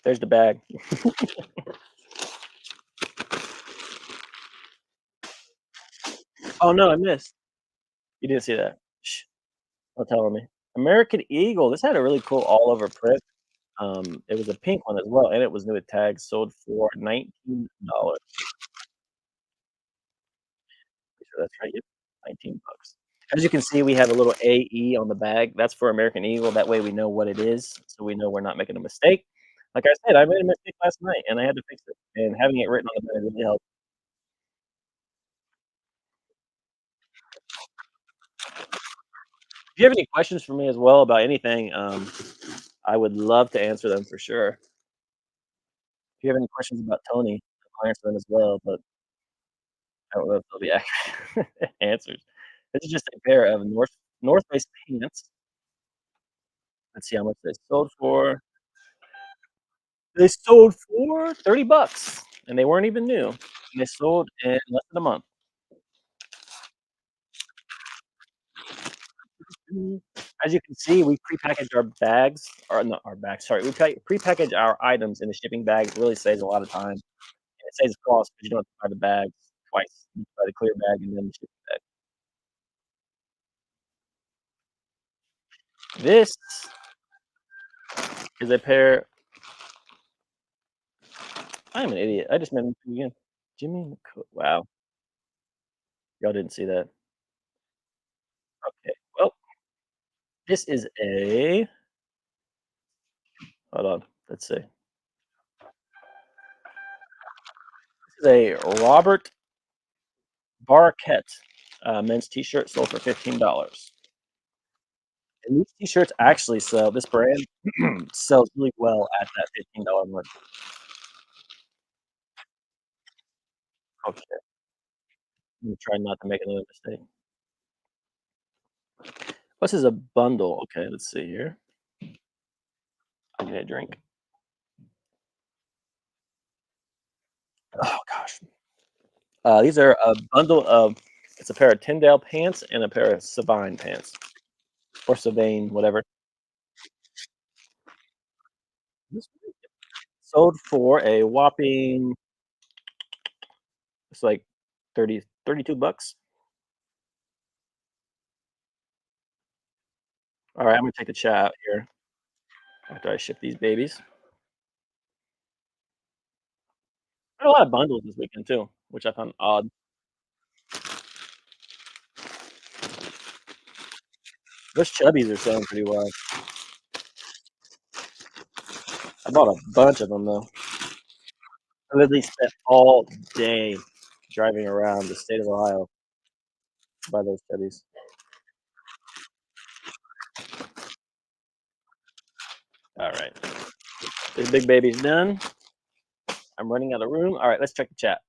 There's the bag. Oh no, I missed. You didn't see that. Shh, don't tell on me. American Eagle. This had a really cool all over print. It was a pink one as well, and it was new with tags. Sold for $19. Sure that's right. Yep, 19 bucks. As you can see, we have a little AE on the bag. That's for American Eagle. That way we know what it is, so we know we're not making a mistake. Like I said, I made a mistake last night, and I had to fix it. And having it written on the bag really helped. If you have any questions for me as well about anything, I would love to answer them for sure. If you have any questions about Tony, I'll answer them as well, but I don't know if they'll be accurate answers. This is just a pair of North Face pants. Let's see how much they sold for. They sold for 30 bucks, and they weren't even new. And they sold in less than a month. Mhm. As you can see, we prepackaged our bags or not our bags, sorry, we prepackage our items in the shipping bag. It really saves a lot of time, and it saves cost because you don't have to buy the bags twice. You buy the clear bag and then the shipping bag. This is a pair. I am an idiot. I just met him again. Jimmy McCoy. Wow, y'all didn't see that. Okay, well, this is a hold on, let's see. This is a Robert Barquette men's T-shirt sold for $15. And these T-shirts actually sell. This brand sells really well at that $15 mark. Okay, I'm gonna try not to make another mistake. This is a bundle. Okay, let's see here. I need a drink. Oh gosh. These are a bundle of. It's a pair of Tyndale pants and a pair of Sabine pants or Sabine, whatever. This sold for a whopping. It's like 32 bucks. All right, I'm gonna take the chat out here after I ship these babies. There are a lot of bundles this weekend too, which I found odd. Those chubbies are selling pretty well. I bought a bunch of them though. I literally spent all day driving around the state of Ohio to buy those chubbies. All right, this big baby's done. I'm running out of room. All right, let's check the chat.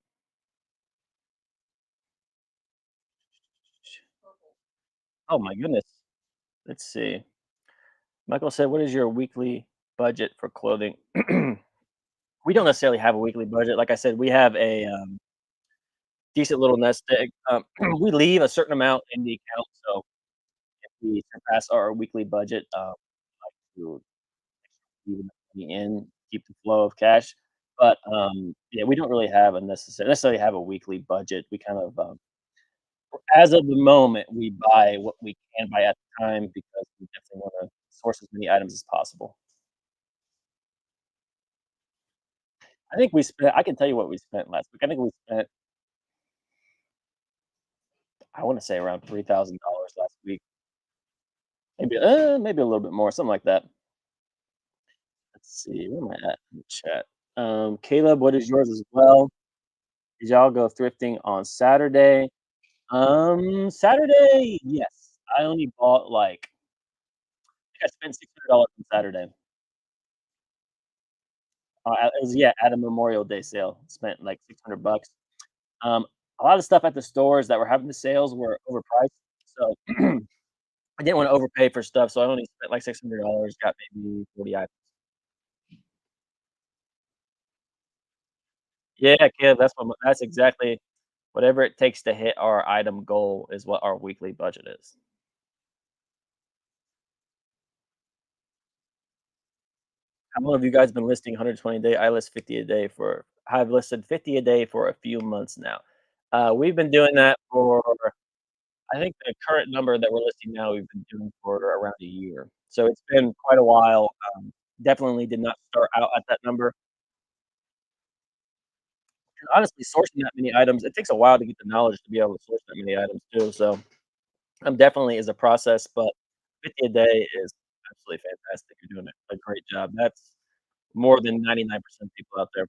Oh my goodness. Let's see. Michael said, "What is your weekly budget for clothing?" We don't necessarily have a weekly budget. Like I said, we have a decent little nest egg. We leave a certain amount in the account, so if we surpass our weekly budget, we will leave enough money in, keep the flow of cash. But, yeah, we don't really have a necessarily have a weekly budget. We kind of, as of the moment, we buy what we can buy at the time because we definitely wanna source as many items as possible. I can tell you what we spent last week. I think we spent, I wanna say around $3,000 last week. Maybe a little bit more, something like that. Let's see, where am I at in the chat? Caleb, what is yours as well? Did y'all go thrifting on Saturday? Saturday, yes. I only bought like I think I spent $600 on Saturday. It was yeah, at a Memorial Day sale. Spent like 600 bucks. Um, a lot of stuff at the stores that were having the sales were overpriced, so I didn't want to overpay for stuff, so I only spent like $600. Got maybe 40 items. Yeah, Caleb, that's exactly whatever it takes to hit our item goal is what our weekly budget is. How long have you guys been listing 120 a day? I list 50 a day for I've listed 50 a day for a few months now. We've been doing that for I think the current number that we're listing now, we've been doing for around a year. So it's been quite a while. Definitely did not start out at that number. And honestly, sourcing that many items, it takes a while to get the knowledge to be able to source that many items too. So definitely is a process, but 50 a day is absolutely fantastic. You're doing a great job. That's more than 99% of people out there.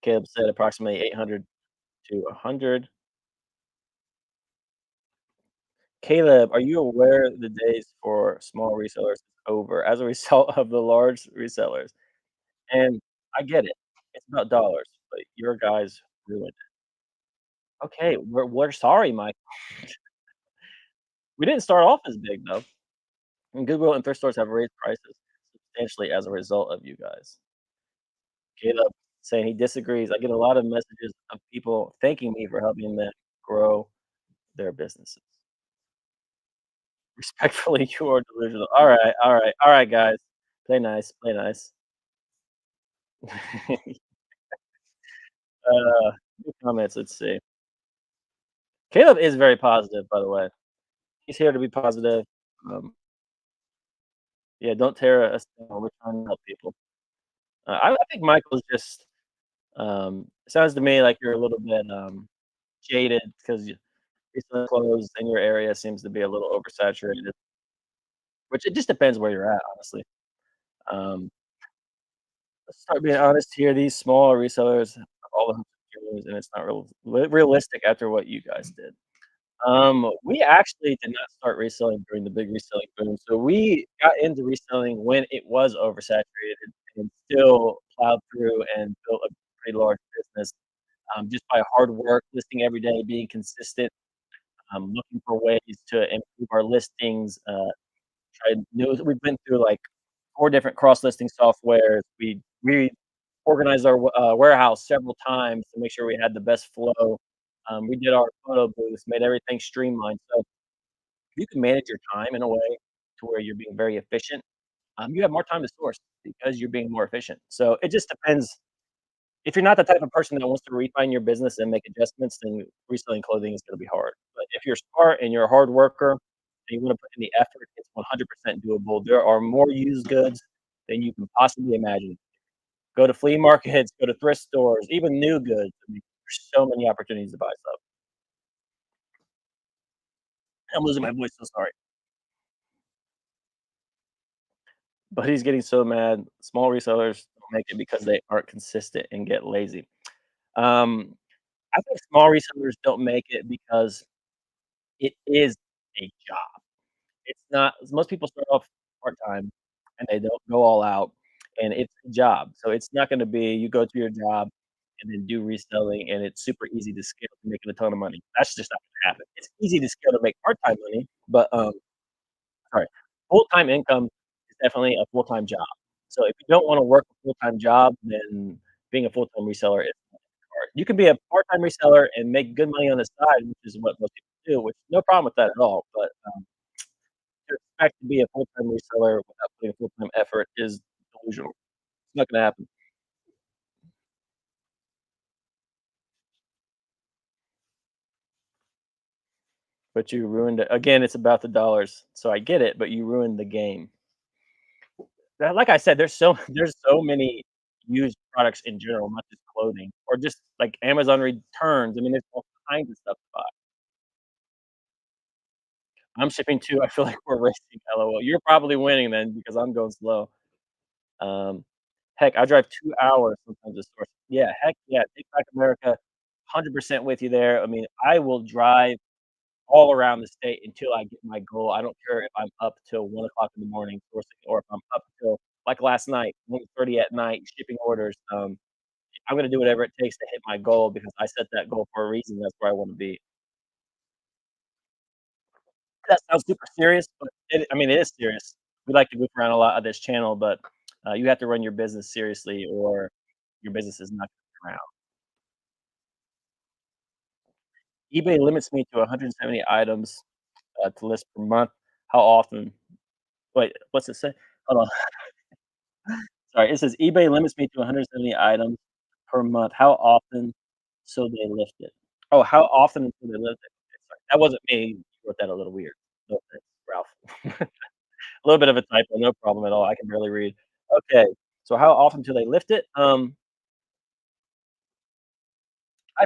Caleb said approximately 800 to 100. Caleb, are you aware the days for small resellers is over as a result of the large resellers? And I get it. It's about dollars, but your guys ruined it. Okay, we're sorry, Mike. We didn't start off as big though. And Goodwill and thrift stores have raised prices substantially as a result of you guys. Caleb saying he disagrees. I get a lot of messages of people thanking me for helping them grow their businesses. Respectfully, you are delusional. Alright, alright, alright, guys. Play nice, play nice. New comments, let's see. Caleb is very positive, by the way. He's here to be positive. Um, yeah, don't tear us down. We're trying to help people. I think Michael's just, sounds to me like you're a little bit, jaded because recently closed in your area seems to be a little oversaturated, which it just depends where you're at, honestly. Um, let's start being honest here. These small resellers have all the hoops and dreams, and it's not realistic after what you guys did. We actually did not start reselling during the big reselling boom, so we got into reselling when it was oversaturated and still plowed through and built a pretty large business, just by hard work, listing every day, being consistent, looking for ways to improve our listings, tried new we've been through, like, 4 different cross-listing softwares. We organized our warehouse several times to make sure we had the best flow. We did our photo booths, made everything streamlined, so you can manage your time in a way to where you're being very efficient. You have more time to source because you're being more efficient. So it just depends. If you're not the type of person that wants to refine your business and make adjustments, then reselling clothing is gonna be hard. But if you're smart and you're a hard worker and you wanna put in the effort, it's 100% doable. There are more used goods than you can possibly imagine. Go to flea markets, go to thrift stores, even new goods. I mean, there's so many opportunities to buy stuff. I'm losing my voice, so sorry. But he's getting so mad. Small resellers don't make it because they aren't consistent and get lazy. Um, I think small resellers don't make it because it is a job. It's not most people start off part-time and they don't go all out, and it's a job. So it's not gonna be you go to your job and then do reselling, and it's super easy to scale to making a ton of money. That's just not gonna happen. It's easy to scale to make part-time money, but, sorry, full-time income is definitely a full-time job. So if you don't wanna work a full-time job, then being a full-time reseller is hard. part. You can be a part-time reseller and make good money on the side, which is what most people do, which no problem with that at all, but, to expect to be a full-time reseller without putting full-time effort is delusional. It's not gonna happen. But you ruined it. Again, it's about the dollars, so I get it, but you ruined the game. Like I said, there's so many used products in general, not just clothing or just, like, Amazon returns. I mean, there's all kinds of stuff to buy. I'm shipping too. I feel like we're racing, LOL. You're probably winning then because I'm going slow. Um, heck, I drive 2 hours sometimes to stores. Yeah, heck yeah, Take Back America, 100% with you there. I mean, I will drive all around the state until I get my goal. I don't care if I'm up till 1 o'clock in the morning sourcing or if I'm up till, like last night, 1:30 at night shipping orders. I'm gonna do whatever it takes to hit my goal because I set that goal for a reason. That's where I wanna be. That sounds super serious, but I mean, it is serious. We like to goof around a lot on this channel, but, you have to run your business seriously or your business is not gonna be around. eBay limits me to 170 items, to list per month. How often? Wait, what's it say? Hold on. Sorry, it says eBay limits me to 170 items per month. How often so they lift it? Oh, how often until they lift it? Okay, sorry. That wasn't me. You wrote that a little weird. No offense, Ralph. A little bit of a typo, no problem at all. I can barely read. Okay, so how often do they lift it? I've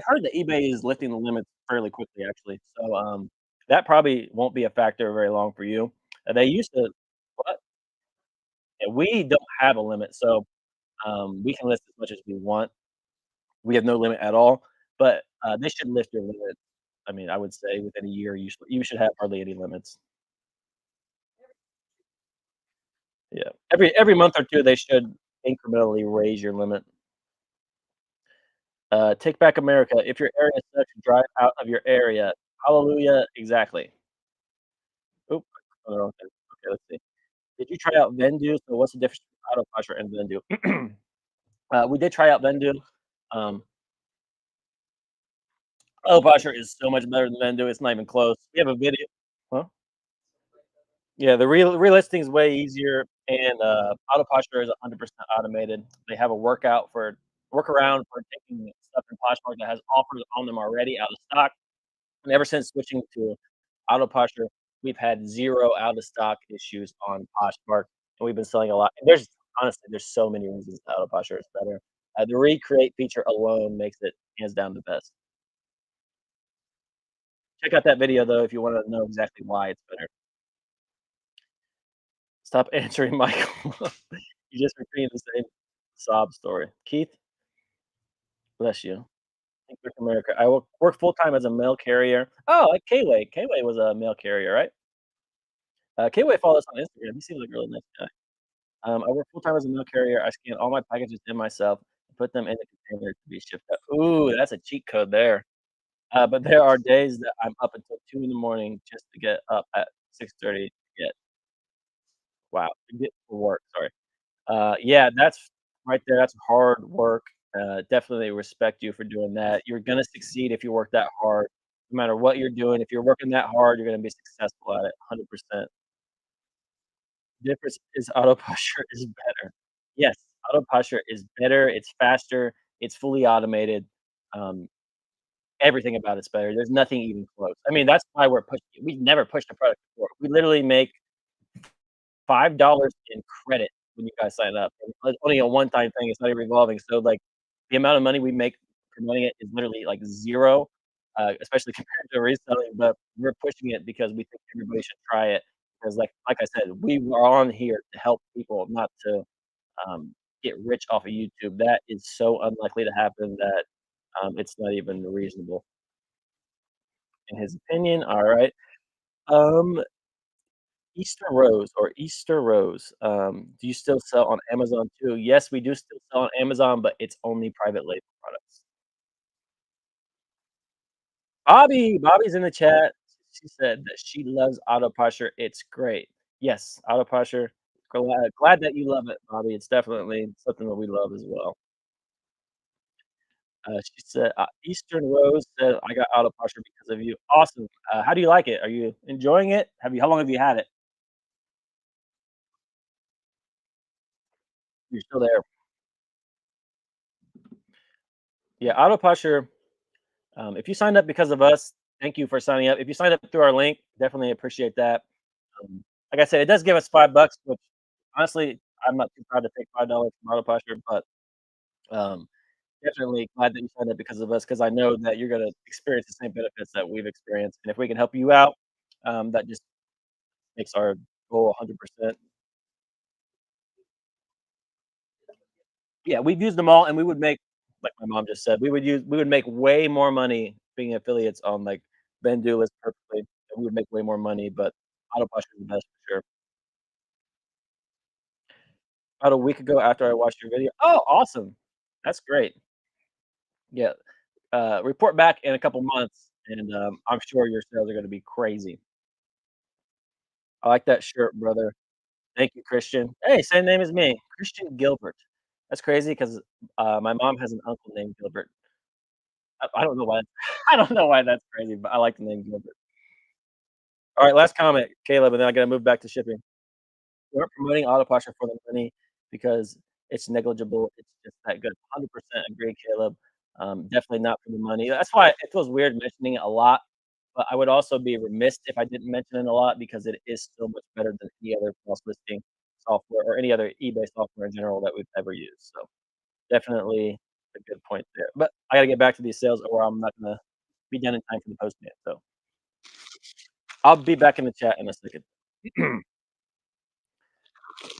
heard that eBay is lifting the limits fairly quickly, actually. So, that probably won't be a factor very long for you. They used to what? Yeah, we don't have a limit, so, we can list as much as we want. We have no limit at all, but, they should lift your limit. I mean, I would say within a year, you should have hardly any limits. Yeah. Every month or 2, they should incrementally raise your limit. Take Back America. If your area sucks, drive out of your area. Hallelujah. Exactly. Oop, I the wrong thing. Okay, let's see. Did you try out Vendu? So what's the difference between AutoPosher and Vendu? We did try out Vendu. Um, AutoPosher is so much better than Vendu. It's not even close. We have a video. Huh? Yeah, the relisting is way easier, and AutoPosher is 100% automated. They have a workaround for taking stuff in Poshmark that has offers on them already out of stock. And ever since switching to AutoPosher, we've had 0 out of stock issues on Poshmark, and we've been selling a lot. And there's so many reasons AutoPosher is better. The recreate feature alone makes it hands down the best. Check out that video though if you wanna know exactly why it's better. Stop answering Michael. You just repeating the same sob story. Keith, bless you. Thank you for America. I will work full-time as a mail carrier. Oh, like K-Way. K-Way was a mail carrier, right? K-Way follows us on Instagram. He seems like a really nice guy. I work full-time as a mail carrier. I scan all my packages in myself and put them in the container to be shipped out. Ooh, that's a cheat code there. But there are days that I'm up until 2 in the morning just to get up at 6:30 to get wow, to get to work, sorry. Yeah, that's right there, that's hard work. Definitely respect you for doing that. You're gonna succeed if you work that hard. No matter what you're doing, if you're working that hard, you're gonna be successful at it 100%. Difference is AutoPosher is better. Yes, AutoPosher is better, it's faster, it's fully automated, um, everything about it's better. There's nothing even close. I mean, that's why we've never pushed a product before. We literally make $5 in credit when you guys sign up, and it's only a one-time thing, it's not even revolving, so, like, the amount of money we make promoting it is literally, like, 0, especially compared to reselling, but we're pushing it because we think everybody should try it, because like I said, we are on here to help people, not to, get rich off of YouTube. That is so unlikely to happen that, it's not even reasonable in his opinion. Alright. Um Easter Rose, do you still sell on Amazon too? Yes, we do still sell on Amazon, but it's only private label products. Bobby's in the chat. She said that she loves AutoPosher, it's great. Yes, AutoPosher, glad that you love it, Bobby, it's definitely something that we love as well. She said, Eastern Rose said, "I got AutoPosher because of you." Awesome. How do you like it? Are you enjoying it? Have you How long have you had it? You're still there. Yeah, AutoPosher, if you signed up because of us, thank you for signing up. If you signed up through our link, definitely appreciate that. Like I said, it does give us $5, which honestly, I'm not too proud to take $5 from AutoPosher, but, um, definitely glad that you signed up because of us, because I know that you're gonna experience the same benefits that we've experienced, and if we can help you out, that just makes our goal 100%. Yeah, we've used them all, and we would make, like my mom just said, we would make way more money being affiliates on, like, Vendoo is perfectly, and we would make way more money, but AutoPosher is the best for sure. About a week ago after I watched your video. Oh, awesome. That's great. Yeah, report back in a couple months, and, I'm sure your sales are gonna be crazy. I like that shirt, brother. Thank you, Christian. Hey, same name as me, Christian Gilbert. That's crazy because my mom has an uncle named Gilbert. I don't know why I don't know why that's crazy, but I like the name Gilbert. Alright, last comment, Caleb, and then I gotta move back to shipping. We aren't promoting Autopilot for the money because it's negligible, it's just that good. 100% agree, Caleb. Definitely not for the money. That's why it feels weird mentioning it a lot, but I would also be remiss if I didn't mention it a lot because it is so much better than any other cross-listing software or any other eBay software in general that we've ever used, so definitely a good point there. But I gotta get back to these sales or I'm not gonna be done in time for the postman, so I'll be back in the chat in a second.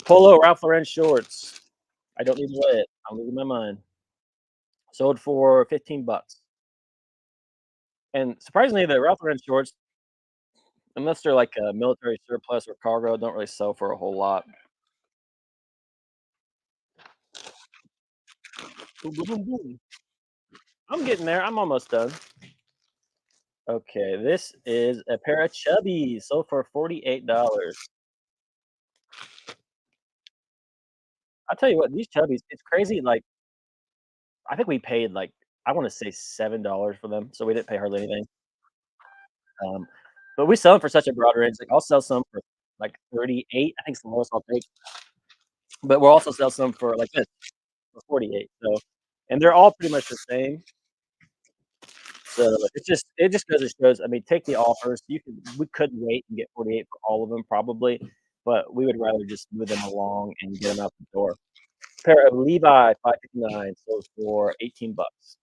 Polo Ralph Lauren shorts. I don't need to wear it. I'm losing my mind. Sold for 15 bucks. And surprisingly, the Ralph Lauren shorts, unless they're like a military surplus or cargo, don't really sell for a whole lot. Boom, boom, boom, boom. I'm getting there. I'm almost done. Okay, this is a pair of chubbies sold for $48. I'll tell you what, these chubbies, it's crazy. Like, I think we paid like, I want to say $7 for them. So we didn't pay hardly anything. Um, but we sell them for such a broad range. Like, I'll sell some for like 38. I think it's the lowest I'll take. But we'll also sell some for like this for 48. So, and they're all pretty much the same. So it just goes and shows. I mean, take the offers. We could wait and get 48 for all of them probably, but we would rather just move them along and get them out the door. Pair of Levi 559 sold for 18 bucks.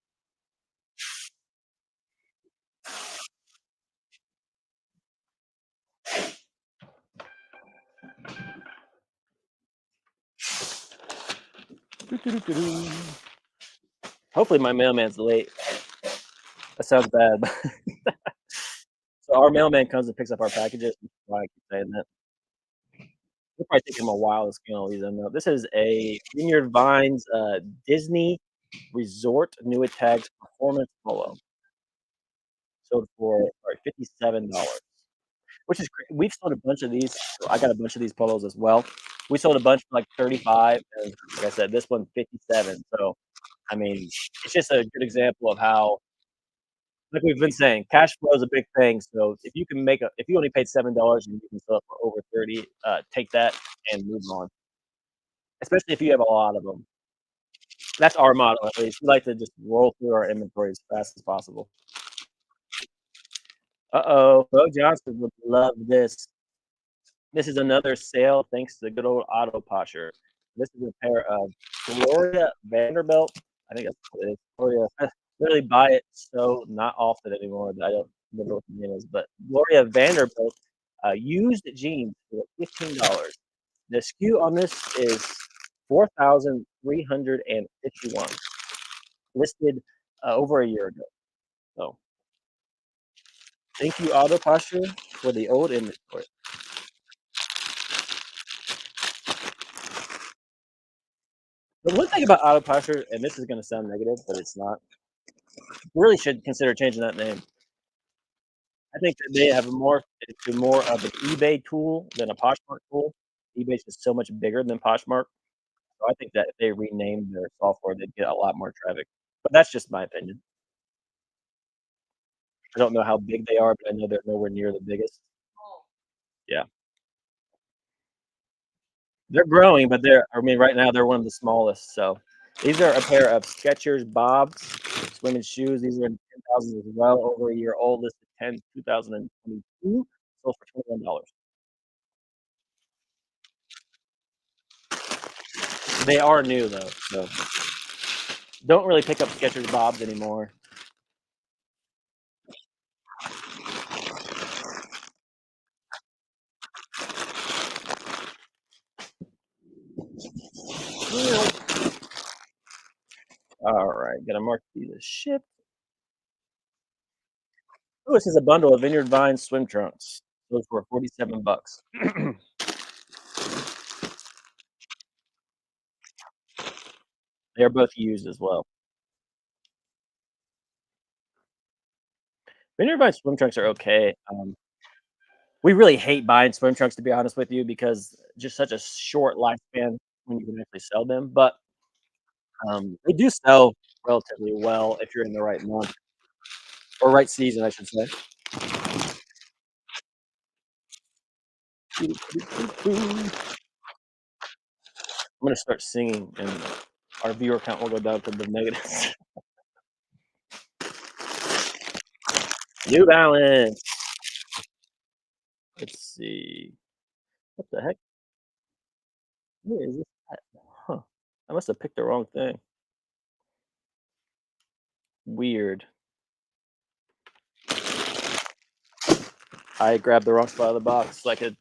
Hopefully my mailman's late. That sounds bad. So our mailman comes and picks up our packages. Which is why I keep saying that. It'll probably take him a while to scan all these in though. This is a Vineyard Vines Disney Resort New Tags Performance Polo. Sold for $57, which is we've sold a bunch of these. So I got a bunch of these polos as well. We sold a bunch for like 35, and like I said, this one 57. So I mean, it's just a good example of how, like we've been saying, cash flow is a big thing. So if you can make if you only paid $7 and you can sell it for over 30, take that and move on. Especially if you have a lot of them. That's our model at least. We like to just roll through our inventory as fast as possible. Uh-oh, Bo Johnson would love this. This is another sale thanks to the good old AutoPosher. This is a pair of Gloria Vanderbilt. I think that's what it is. Gloria. I literally buy it so not often anymore that I don't remember what the name is. But Gloria Vanderbilt used jeans for $15. The SKU on this is 4,351, listed over a year ago. So thank you, AutoPosher, for the old inventory. The one thing about AutoPosher, and this is going to sound negative, but it's not. Really should consider changing that name. I think that they have morphed into more of an eBay tool than a Poshmark tool. eBay's just so much bigger than Poshmark. So I think that if they renamed their software, they'd get a lot more traffic. But that's just my opinion. I don't know how big they are, but I know they're nowhere near the biggest. Yeah. They're growing, but right now, they're one of the smallest, so these are a pair of Skechers Bobs, it's women's shoes. These are in 10,000s as well, over a year old, listed 10/2022, sold for $21. They are new, though, so don't really pick up Skechers Bobs anymore. Alright, gonna mark these as shipped. Oh, this is a bundle of Vineyard Vines swim trunks. Those were 47 bucks. They're both used as well. Vineyard Vines swim trunks are okay. We really hate buying swim trunks, to be honest with you, because just such a short lifespan when you can actually sell them, but, they do sell relatively well if you're in the right month or right season, I should say. I'm gonna start singing, and our viewer count will go down to the negatives. New Balance. Let's see. What the heck? Where is this at? Huh. I must have picked the wrong thing. Weird. I grabbed the wrong spot of the box like a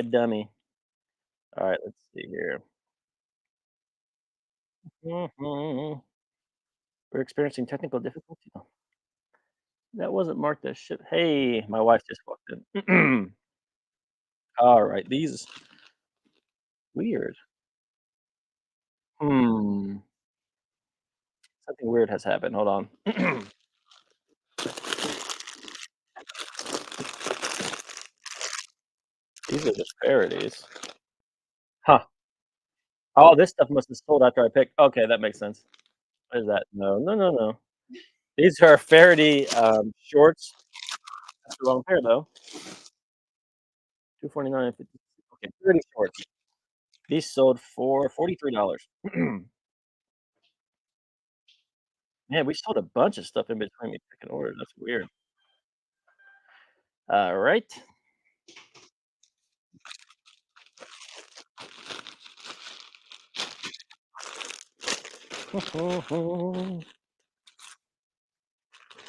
dummy. Alright, let's see here. Mhm. We're experiencing technical difficulty. Oh, that wasn't marked as ship. Hey, my wife just walked in. Alright, these weird. Hmm. Something weird has happened. Hold on. These are just parodies. Huh. Oh, this stuff must have sold after I picked. Okay, that makes sense. What is that? No, no, no, no. These are Faraday, shorts. That's the wrong pair, though. 249 and 50. Okay, 30 shorts. These sold for $43. Man, we sold a bunch of stuff in between me picking orders. That's weird. Alright.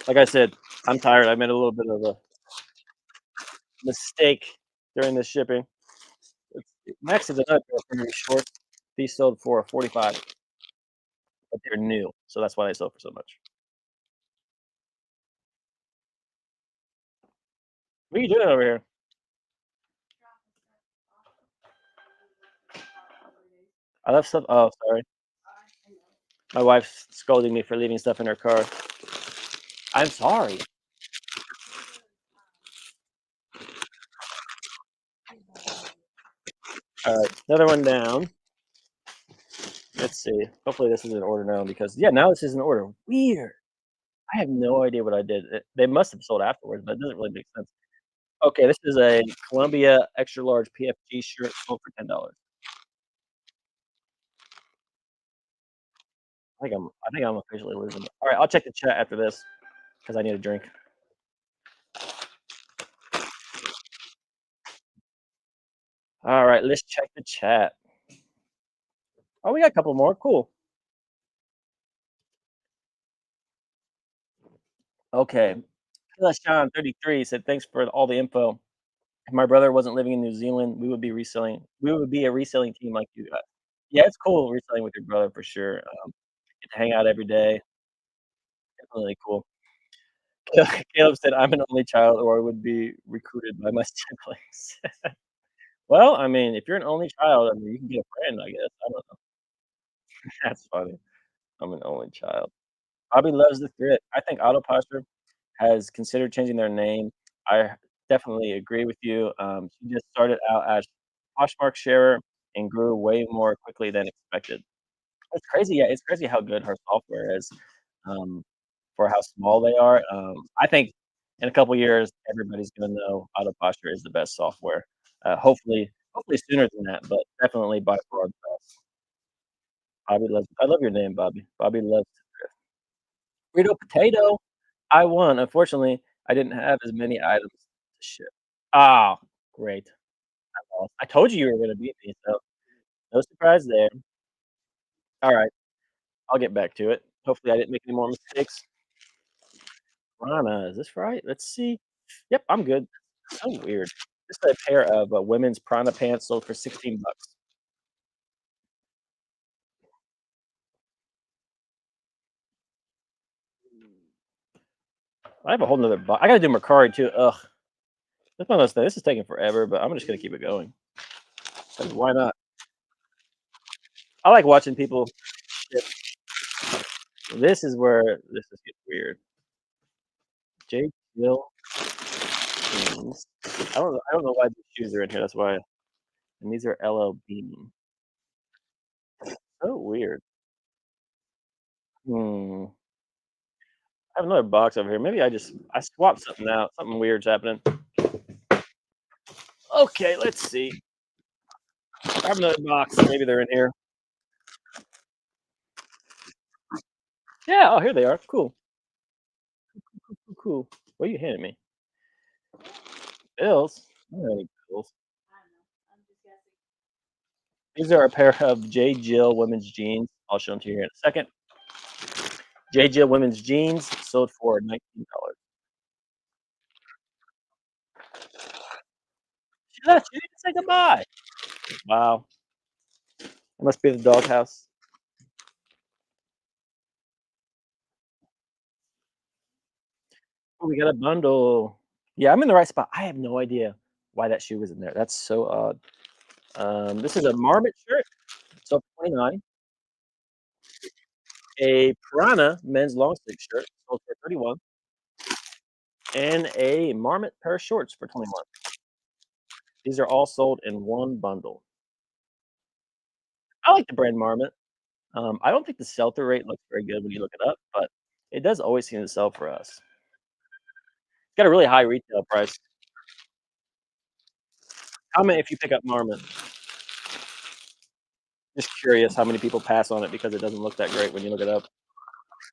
Like I said, I'm tired. I made a little bit of a mistake during the shipping. Let's see. Next is another pair of Faraday shorts. These sold for 45, but they're new, so that's why they sold for so much. What are you doing over here? I left stuff. Oh, sorry. My wife's scolding me for leaving stuff in her car. I'm sorry. All right, another one down. Let's see. Hopefully this is in order now because yeah, now this is in order. Weird. I have no idea what I did. They must have sold afterwards, but it doesn't really make sense. Okay, this is a Columbia extra large PFG shirt sold for $10. I think I'm officially losing it. All right, I'll check the chat after this because I need a drink. All right, let's check the chat. Oh, we got a couple more. Cool. Okay. Sean 33 said thanks for all the info. If my brother wasn't living in New Zealand, we would be reselling. We would be a reselling team like you guys. Yeah, it's cool reselling with your brother for sure. Get to hang out every day. Definitely cool. Caleb said, "I'm an only child, or I would be recruited by my siblings." Well, I mean, if you're an only child, I mean, you can get a friend, I guess. I don't know. That's funny. I'm an only child. Bobby loves the thrift. I think AutoPosher has considered changing their name. I definitely agree with you. She just started out as Poshmark sharer and grew way more quickly than expected. It's crazy, yeah, it's crazy how good her software is. um, for how small they are. I think in a couple years, everybody's gonna know AutoPosher is the best software. Hopefully sooner than that, but definitely by far the best. Bobby loves I love your name, Bobby. Bobby loves Burrito Potato. I won. Unfortunately, I didn't have as many items to ship. Ah, great. I lost. I told you you were gonna beat me, so no surprise there. Alright, I'll get back to it. Hopefully, I didn't make any more mistakes. Prana, is this right? Let's see. Yep, I'm good. So weird. Just a pair of, women's Prana pants sold for 16 bucks. I have a whole 'nother I gotta do Mercari too. Ugh, that's one of those things. This is taking forever, but I'm just gonna keep it going. 'Cause why not? I like watching people ship. This is where this is getting weird. J. Jill jeans. I don't know why these shoes are in here. That's why. And these are LL Bean. So weird. Hmm. I have another box over here. Maybe I swapped something out. Something weird's happening. Okay, let's see. I have another box. Maybe they're in here. Yeah. Oh, here they are. Cool. Cool. Cool. What are you handing me? Bills. I don't have any bills. These are a pair of J. Jill women's jeans. I'll show them to you here in a second. J. Jill women's jeans sold for $19. She left. She didn't say goodbye. Wow. It must be the doghouse. Oh, we got a bundle. Yeah, I'm in the right spot. I have no idea why that shoe was in there. That's so odd. This is a Marmot shirt, sold for 29. A Piranha men's long sleeve shirt, sold for 31. And a Marmot pair of shorts for 21. These are all sold in one bundle. I like the brand Marmot. I don't think the sell-through rate looks very good when you look it up, but it does always seem to sell for us. It's got a really high retail price. How many if you pick up Marmot? Just curious how many people pass on it because it doesn't look that great when you look it up.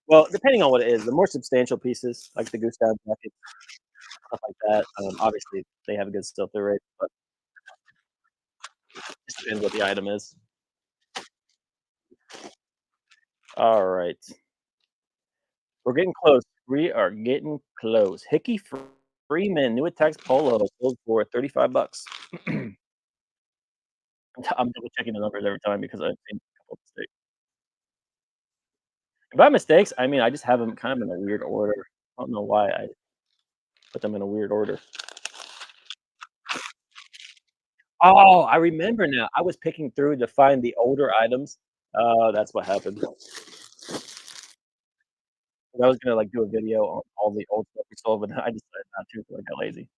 Well, depending on what it is, the more substantial pieces, like the goose down jacket, stuff like that, obviously they have a good sell-through rate, but it just depends what the item is. All right, we're getting close. We are getting close. Freeman new attacks polo sold for 35 bucks. I'm double checking the numbers every time because I've seen a couple of mistakes. By mistakes, I mean I just have them kind of in a weird order. I don't know why I put them in a weird order. Oh, I remember now. I was picking through to find the older items. Oh, that's what happened. I was gonna, like, do a video on all the old stuff we sold, but I decided not to 'cause I got lazy.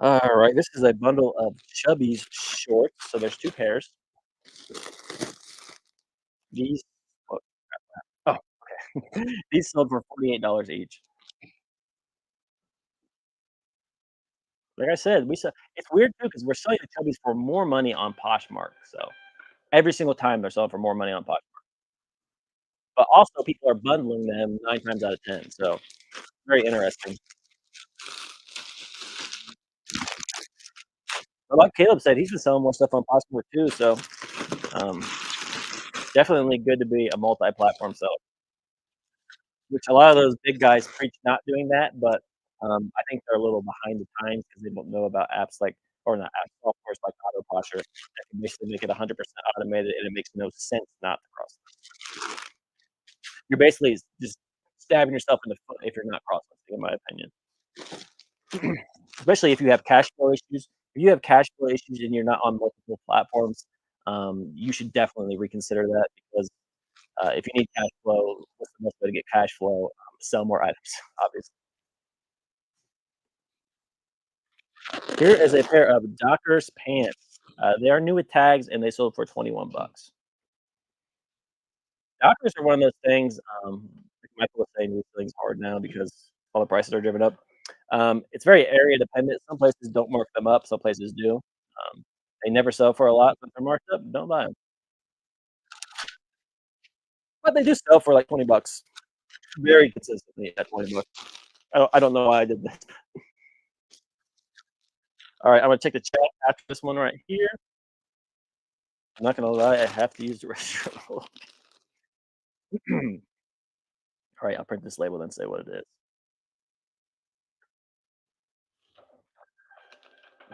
Alright, this is a bundle of Chubby's shorts, so there's 2 pairs. These oh oh, these sold for $48 each. Like I said, we sell it's weird too because 'cause we're selling the Chubbies for more money on Poshmark, so every single time they're selling for more money on Poshmark. But also people are bundling them 9 times out of 10, so very interesting. But like Caleb said, he's been selling more stuff on Poshmark too, so, um, definitely good to be a multi-platform seller, which a lot of those big guys preach not doing that, but, I think they're a little behind the times because they don't know about apps like or not apps, softwares like AutoPosher that can basically make it 100% automated, and it makes no sense not to cross. You're basically just stabbing yourself in the foot if you're not cross-listing, in my opinion. Especially if you have cash flow issues. If you have cash flow issues and you're not on multiple platforms, you should definitely reconsider that because, if you need cash flow, what's the best way to get cash flow? Sell more items, obviously. Here is a pair of Dockers pants. They are new with tags and they sold for 21 bucks. Doctors are one of those things, like Michael was saying, reselling's hard now because all the prices are driven up. It's very area dependent. Some places don't mark them up, some places do. They never sell for a lot, but they're marked up, don't buy them. But they do sell for like 20 bucks very consistently at 20 bucks. I don't know why I did that. Alright, I'm gonna take the chat after this one right here. I'm not gonna lie, I have to use the restroom. Alright, I'll print this label and say what it is.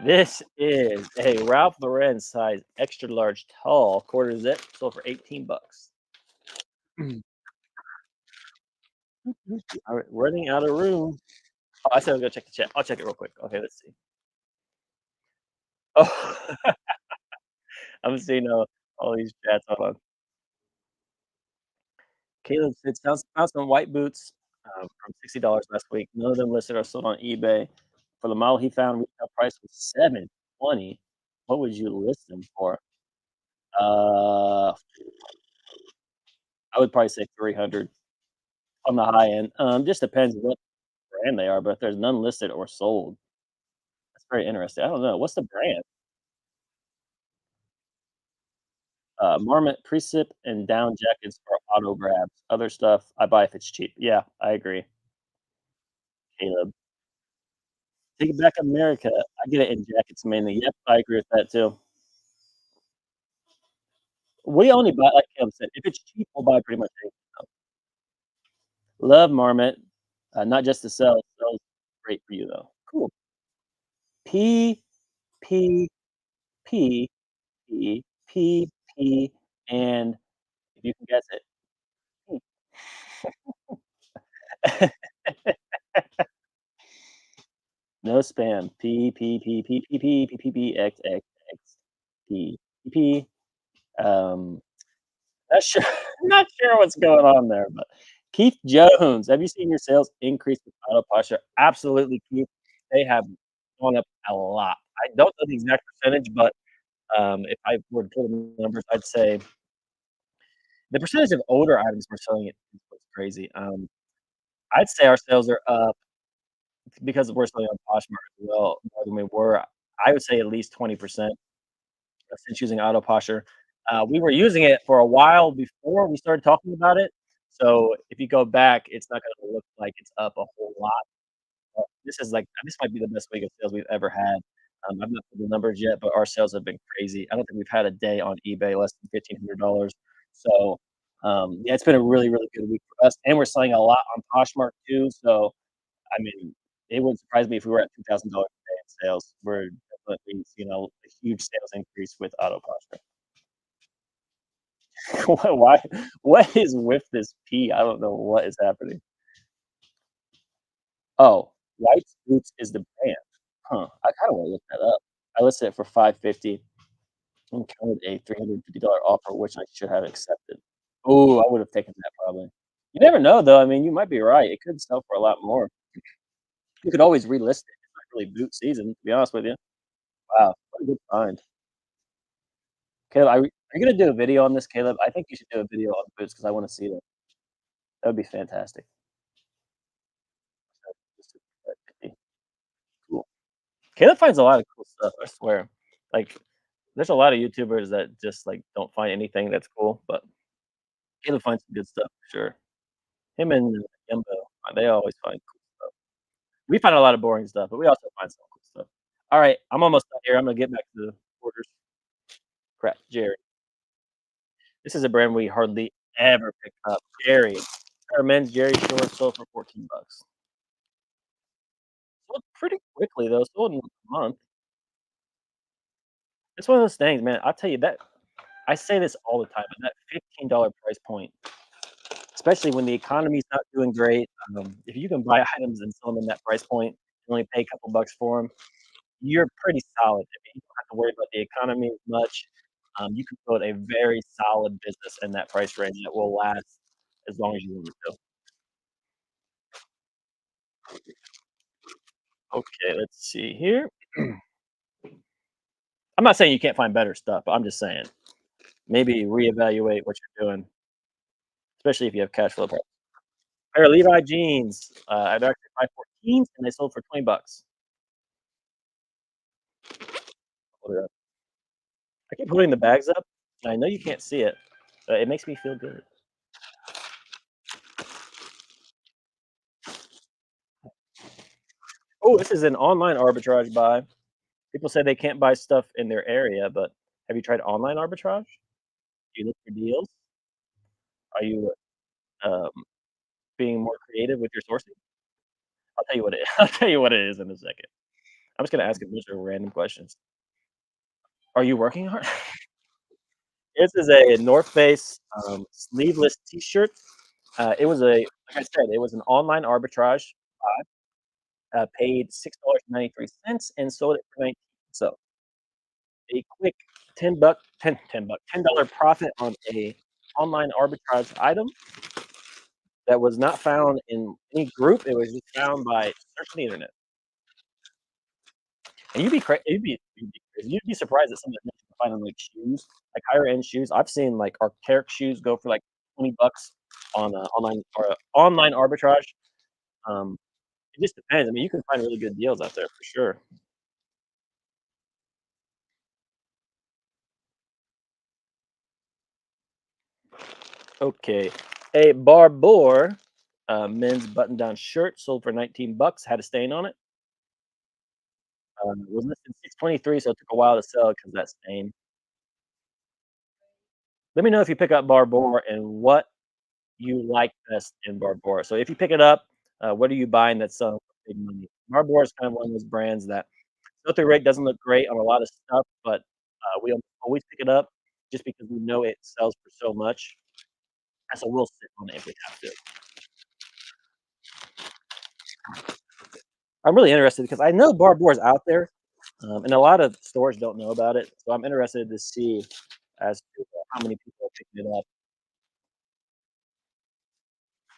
This is a Ralph Lauren size extra large tall quarter zip, sold for 18 bucks. Alright, running out of room. Oh, I said I was gonna check the chat. I'll check it real quick. Okay, let's see. Oh, I'm seeing, all these chats. Hold on. Caleb said, found some white boots, from $60 last week. None of them listed or sold on eBay. For the model he found, retail price was 720. What would you list them for? Uh, I would probably say 300 on the high end. Just depends what brand they are, but if there's none listed or sold, that's very interesting. I don't know. What's the brand? Marmot Precip and down jackets for auto grabs. Other stuff I buy if it's cheap. Yeah, I agree. Caleb. Take it back America. I get it in jackets mainly. Yep, I agree with that too. We only buy like Caleb said, if it's cheap, we'll buy pretty much anything. Love Marmot, not just to sell. Sells great for you though. Cool. P P P P P P and if you can guess it, P. No spam. P P P P P P P P P X X X P P P. Um, not sure not sure what's going on there, but Keith Jones, have you seen your sales increase with AutoPosher? Absolutely, Keith. They have gone up a lot. I don't know the exact percentage, but, if I were to pull the numbers, I'd say the percentage of older items we're selling it is what's crazy. I'd say our sales are up because we're selling on Poshmark as well more than we were. I would say at least 20%, since using AutoPosher. We were using it for a while before we started talking about it, so if you go back, it's not gonna look like it's up a whole lot. This might be the best week of sales we've ever had. I've not put the numbers yet, but our sales have been crazy. I don't think we've had a day on eBay less than $1,500. So, yeah, it's been a really, really good week for us, and we're selling a lot on Poshmark too, so, I mean, it wouldn't surprise me if we were at $2,000 a day in sales. We're definitely seeing a huge sales increase with AutoPosture. Why what is with this P? I don't know what is happening. Oh, White's Boots is the brand. Huh, I kinda wanna look that up. I listed it for 550 and counted a $350 offer, which I should have accepted. Ooh, I would have taken that probably. You never know though, I mean, you might be right, it could sell for a lot more. You could always relist it, it's not really boot season, to be honest with you. Wow, what a good find. Caleb, are you gonna do a video on this, Caleb? I think you should do a video on boots because I wanna see them. That would be fantastic. Cool. Caleb finds a lot of cool stuff, I swear. Like, there's a lot of YouTubers that just, like, don't find anything that's cool, but Caleb finds some good stuff for sure. Him and Yumbo, they always find cool stuff. We find a lot of boring stuff, but we also find some cool stuff. Alright, I'm almost done here, I'm gonna get back to the orders. Crap, Jerry. This is a brand we hardly ever pick up. Jerry. Our men's Jerry shorts sold for 14 bucks. Sold pretty quickly though, sold in a month. It's one of those things, man, I'll tell you that I say this all the time, but that $15 price point, especially when the economy's not doing great, if you can buy items and sell them in that price point, and only pay a couple bucks for them, you're pretty solid. I mean, you don't have to worry about the economy as much. You can build a very solid business in that price range that will last as long as you want it to. Okay, let's see here. I'm not saying you can't find better stuff, but I'm just saying maybe reevaluate what you're doing. especially if you have cash flow problems. Pair of Levi jeans. I'd actually buy 14s and they sold for 20 bucks. Hold it up. I keep holding the bags up. And I know you can't see it, but it makes me feel good. Oh, this is an online arbitrage buy. People say they can't buy stuff in their area, but have you tried online arbitrage? Do you look for deals? Are you um, being more creative with your sourcing? I'll tell you what it I'll tell you what it is in a second. I'm just gonna ask a bunch of random questions. Are you working hard? This is a North Face, sleeveless T-shirt. It was like I said, it was an online arbitrage. Paid $6.93 and sold it for 19. So a quick 10 buck, $10 profit on a online arbitrage item that was not found in any group. It was just found by searching the internet. And you'd be surprised at some of the things you can find on, like, shoes, like, higher end shoes. I've seen, like, Arc'teryx shoes go for, like, 20 bucks on, online arbitrage. Um, it just depends. I mean, you can find really good deals out there for sure. Okay. A Barbour, men's button-down shirt sold for 19 bucks, had a stain on it. It was listed 623, so it took a while to sell because that stain. Let me know if you pick up Barbour and what you like best in Barbour. So if you pick it up, what are you buying that's selling for big money? Barbour is kind of one of those brands that sell-through rate doesn't look great on a lot of stuff, but we always pick it up just because we know it sells for so much, and so we'll sit on it if we have to. I'm really interested because I know Barbour is out there, and a lot of stores don't know about it, so I'm interested to see as to how many people are picking it up.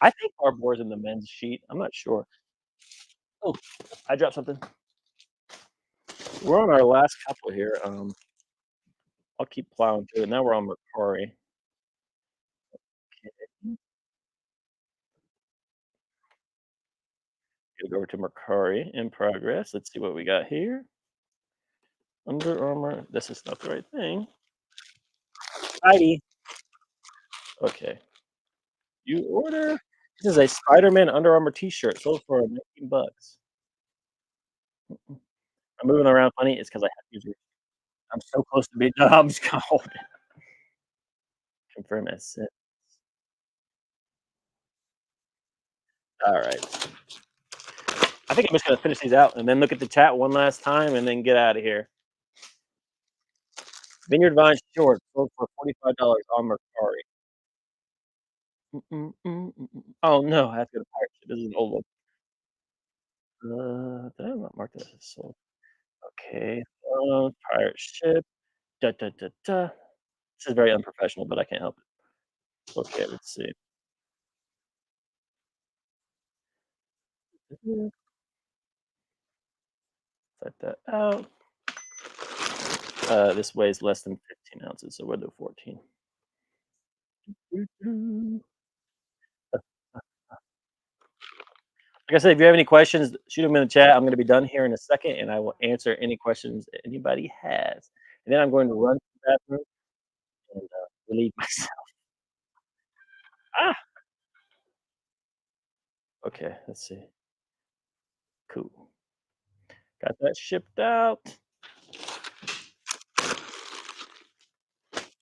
I think Barbour is in the men's sheet. I'm not sure. Oh, I dropped something. We're on our last couple here. I'll keep plowing through it. Now we're on Macquarie. Okay, gonna go over to Macquarie in progress. Let's see what we got here. Under Armour. This is not the right thing. Heidi. Okay. You order. This is a Spider-Man Under Armour T-shirt sold for 19 bucks. I'm moving around funny. It's because I have to use. I'm so close to being done. I'm just gonna hold it. Confirm as sent. All right. I think I'm just gonna finish these out and then look at the chat one last time and then get out of here. Vineyard Vine short sold for $45 on Mercari. Oh no, I have to go to pirate ship. This is an old one. Did I not mark that as sold? Okay. Pirate ship. Da, da, da, da. This is very unprofessional, but I can't help it. Okay, let's see. Set that out. This weighs less than 15 ounces, so we'll do 14. Like I said, if you have any questions, shoot them in the chat. I'm going to be done here in a second, and I will answer any questions that anybody has. And then I'm going to run to the bathroom and relieve myself. Ah, okay. Let's see. Cool. Got that shipped out.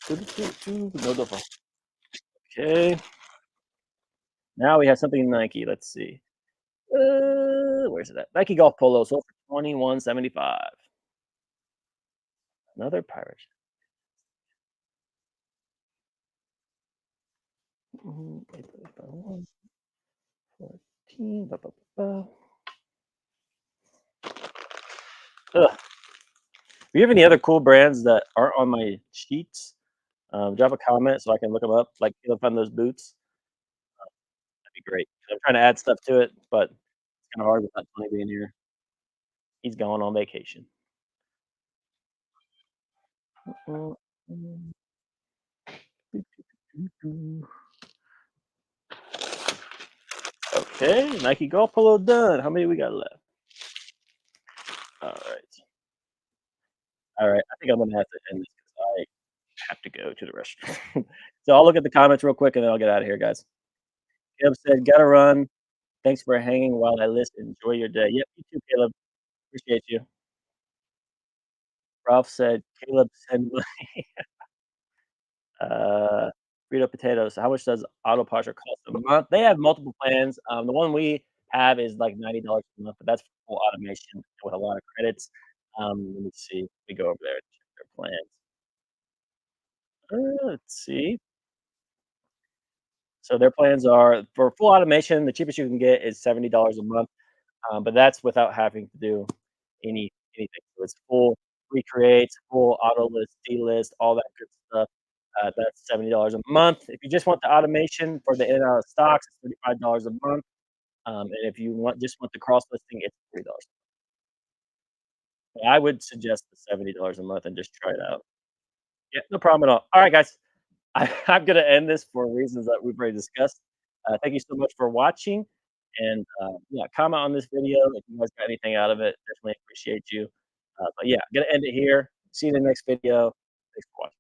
No double. Okay. Now we have something Nike. Let's see. Where's it at? Nike golf polo sold for 21.75. Another pirate. Mhm, 14. Ugh. Do you have any other cool brands that aren't on my sheets? Drop a comment so I can look them up. Like, you know, find those boots. That'd be great. I'm trying to add stuff to it, but it's kind of hard without Tony being here. He's going on vacation. Mm, mm, Okay, Nike golf polo done. How many we got left? All right. All right. I think I'm gonna have to end this because I have to go to the restroom. So I'll look at the comments real quick and then I'll get out of here, guys. Caleb said, "Gotta run. Thanks for hanging while I list. Enjoy your day." Yep, you too, Caleb. Appreciate you. Ralph said, "Caleb, send money." Uh, Frito potatoes. How much does AutoPosher cost a month? They have multiple plans. The one we have is like $90 a month, but that's for full automation with a lot of credits. Let me see. We go over there and check their plans. Let's see. So their plans are for full automation. The cheapest you can get is $70 a month, but that's without having to do anything. So it's full recreates, full auto list, delist, all that good stuff. That's $70 a month. If you just want the automation for the in and out of stocks, it's $35 a month. And if you want the cross listing, it's $3. I would suggest the $70 a month and just try it out. Yeah, no problem at all. All right, guys. I'm gonna end this for reasons that we've already discussed. Thank you so much for watching, and, yeah, comment on this video if you guys got anything out of it. Definitely appreciate you. But yeah, I'm gonna end it here. See you in the next video. Thanks for watching.